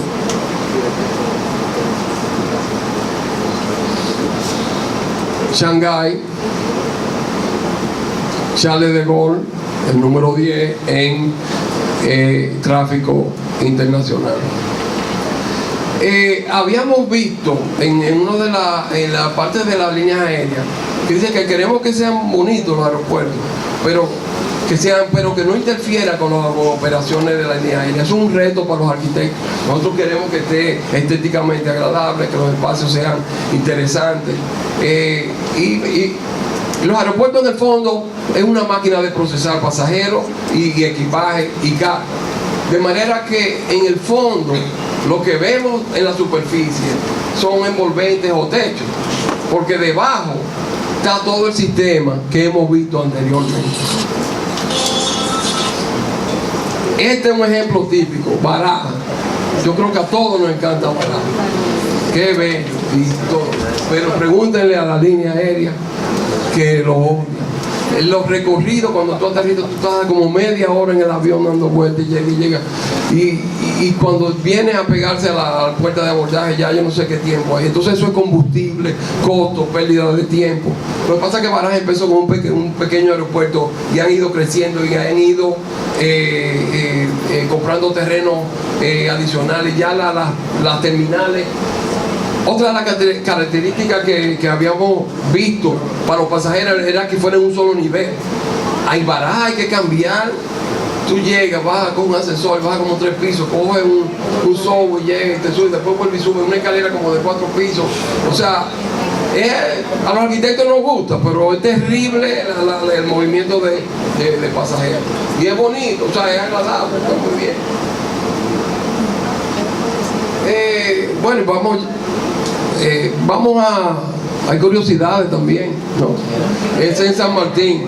Shanghái, Charles de Gaulle, el número 10 en tráfico internacional. Habíamos visto en una de las partes de las líneas aéreas que dice que queremos que sean bonitos los aeropuertos, pero que no interfiera con las operaciones de la línea aérea. Es un reto para los arquitectos. Nosotros queremos que esté estéticamente agradable, que los espacios sean interesantes. Y los aeropuertos en el fondo es una máquina de procesar pasajeros y equipaje y carga. De manera que en el fondo lo que vemos en la superficie son envolventes o techos, porque debajo está todo el sistema que hemos visto anteriormente. Este es un ejemplo típico, Baraja. Yo creo que a todos nos encanta Baraja. Qué bello y todo. Pero pregúntenle a la línea aérea que lo odia. En los recorridos, cuando tú estás como media hora en el avión dando vueltas y llega. Y y cuando viene a pegarse a la puerta de abordaje ya yo no sé qué tiempo hay. Entonces eso es combustible, costo, pérdida de tiempo. Lo que pasa es que Barajas empezó con un pequeño aeropuerto y han ido creciendo y han ido comprando terrenos adicionales. Ya las terminales. Otra de las características que habíamos visto para los pasajeros era que fuera en un solo nivel. Hay Barajas, hay que cambiar. Tú llegas, bajas con un ascensor, bajas como 3 pisos, coges un subway, llegas y te subes, después vuelves y subes una escalera como de 4 pisos. O sea, a los arquitectos nos gusta, pero es terrible el movimiento de pasajeros. Y es bonito, o sea, es agradable, está muy bien. Bueno, vamos hay curiosidades también, ¿no? Es en San Martín.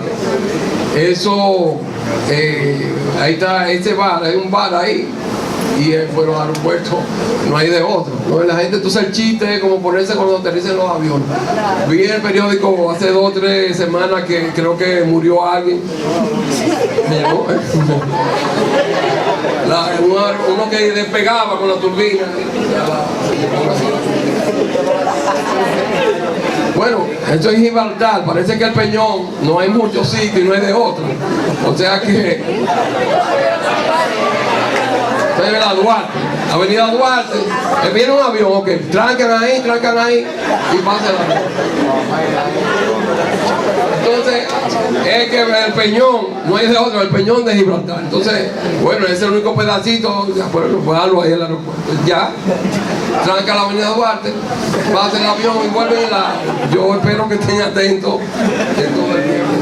Eso, ahí está ese bar, hay un bar ahí. Y por los aeropuertos no hay de otro, ¿no? La gente, entonces el chiste es como ponerse cuando aterricen los aviones. Vi en el periódico hace 2 o 3 semanas que creo que murió alguien. Uno que despegaba con la turbina. Bueno, esto es Gibraltar, parece que el Peñón no hay muchos sitios y no hay de otro. O sea que la Duarte, Avenida Duarte, viene un avión, ok, trancan ahí y pasa el avión. Entonces, es que el Peñón, no hay de otro, el Peñón de Gibraltar. Entonces, bueno, ese es el único pedacito, pues algo ahí en el aeropuerto. Ya, tranca la Avenida Duarte, pasa el avión y vuelve yo espero que estén atentos de todo el tiempo.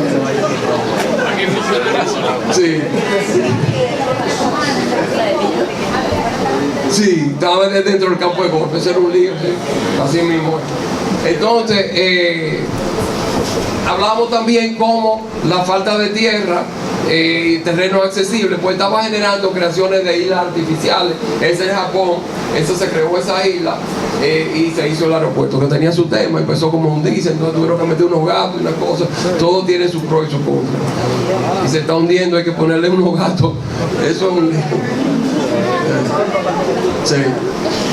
Sí. Sí, estaba dentro del campo de golf, ese era un lío, sí, así mismo. Entonces, hablamos también cómo la falta de tierra y terreno accesible pues estaba generando creaciones de islas artificiales. Ese es Japón, eso se creó esa isla y se hizo el aeropuerto que tenía su tema, empezó como hundirse, entonces tuvieron que meter unos gatos y una cosa, todo tiene su pro y su contra y se está hundiendo, hay que ponerle unos gatos, eso es un lío. Sí,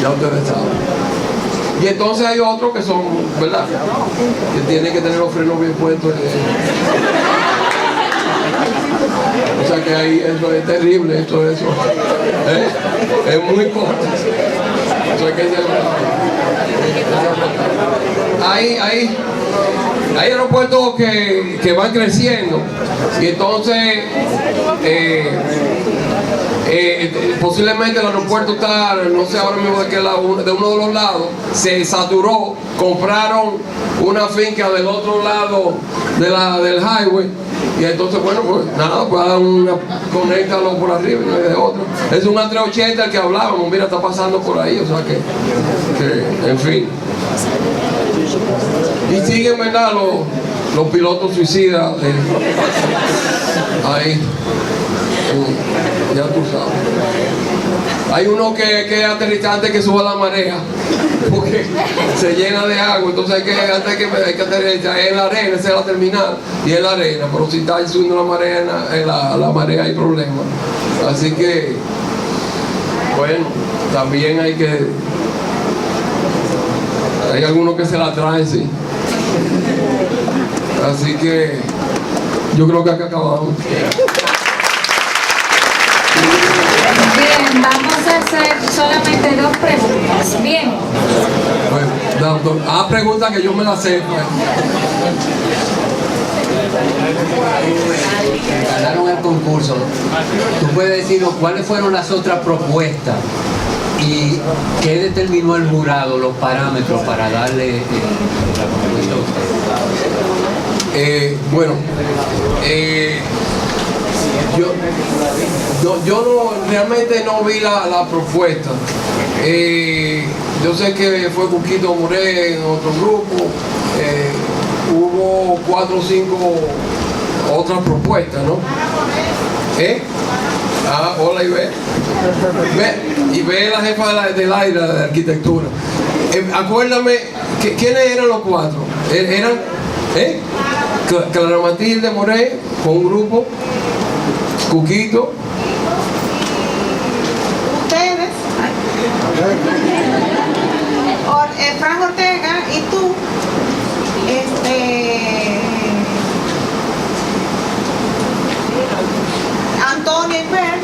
ya ustedes saben. Y entonces hay otros que son, ¿verdad? Que tienen que tener los frenos bien puestos. O sea que ahí eso es terrible, eso. Es muy corto. Eso hay que ser. Hay aeropuertos que van creciendo y entonces posiblemente el aeropuerto está, no sé ahora mismo de qué lado, de uno de los lados, se saturó, compraron una finca del otro lado del highway y entonces bueno pues nada, pues conéctalo por arriba y no hay de otro. Es un A380 el que hablábamos, mira, está pasando por ahí, o sea que en fin. Y siguen, ¿verdad? Los pilotos suicidas ahí. Ya tú sabes. Hay uno que es aterrizante que suba la marea porque se llena de agua, entonces hay que aterrizar en la arena, esa es la terminal y en la arena, pero si está subiendo la marea hay problema. Así que bueno, también hay algunos que se la traen, sí. Así que yo creo que acá acabamos. Bien, vamos a hacer solamente 2 preguntas. Bien. Bueno, pregunta que yo me la sé. Pues. Ganaron el concurso. ¿Tú puedes decirnos cuáles fueron las otras propuestas y qué determinó el jurado, los parámetros para darle la propuesta a usted? Bueno, yo realmente no vi la propuesta. Yo sé que fue Cuquito Moré en otro grupo. Hubo 4 o 5 otras propuestas, ¿no? Hola Ibe. Y ve la jefa del aire de arquitectura. Acuérdame, ¿quiénes eran los 4? Eran Clara Matilde Moré con un grupo, Cuquito, ustedes Fran Ortega y tú, Antonio y Bert,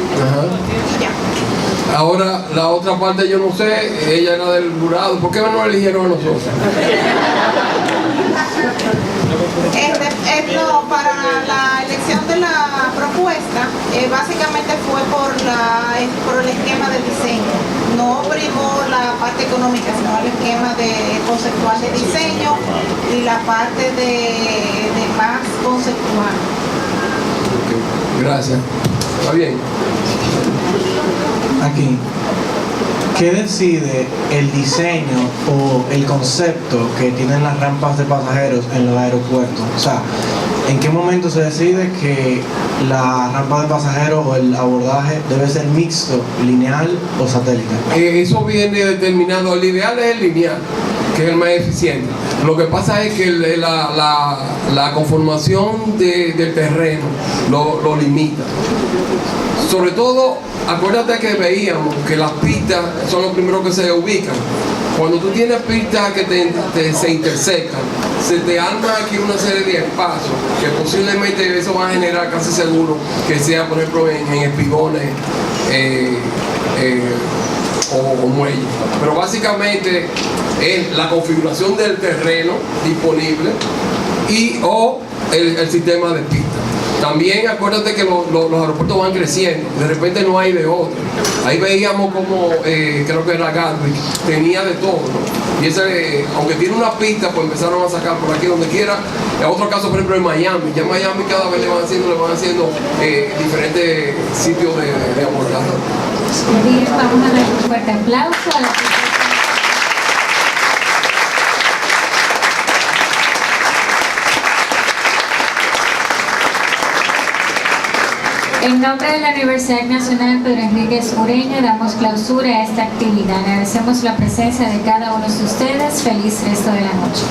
y ya. Ahora, la otra parte yo no sé, ella era del jurado. ¿Por qué no nos eligieron a nosotros? No, para la elección de la propuesta, básicamente fue por el esquema de diseño. No primó la parte económica, sino el esquema conceptual de diseño y la parte de más conceptual. Okay, gracias. ¿Está bien? Aquí, ¿qué decide el diseño o el concepto que tienen las rampas de pasajeros en los aeropuertos? O sea, ¿en qué momento se decide que la rampa de pasajeros o el abordaje debe ser mixto, lineal o satélite? Eso viene determinado. El ideal es el lineal, que es el más eficiente. Lo que pasa es que la conformación del terreno lo limita. Sobre todo, acuérdate que veíamos que las pistas son los primeros que se ubican. Cuando tú tienes pistas que se intersecan, se te arma aquí una serie de espacios que posiblemente eso va a generar casi seguro que sea, por ejemplo, en espigones o muelles. Pero básicamente es la configuración del terreno disponible o el sistema de pistas. También acuérdate que los aeropuertos van creciendo, de repente no hay de otro. Ahí veíamos como, creo que era Gatwick, tenía de todo, ¿no? Y ese, aunque tiene una pista, pues empezaron a sacar por aquí donde quiera. En otro caso, por ejemplo, en Miami. Ya en Miami cada vez le van haciendo diferentes sitios de abordaje. Bien, vamos a dar un fuerte aplauso a la En nombre de la Universidad Nacional Pedro Enríquez Ureña damos clausura a esta actividad. Agradecemos la presencia de cada uno de ustedes. Feliz resto de la noche.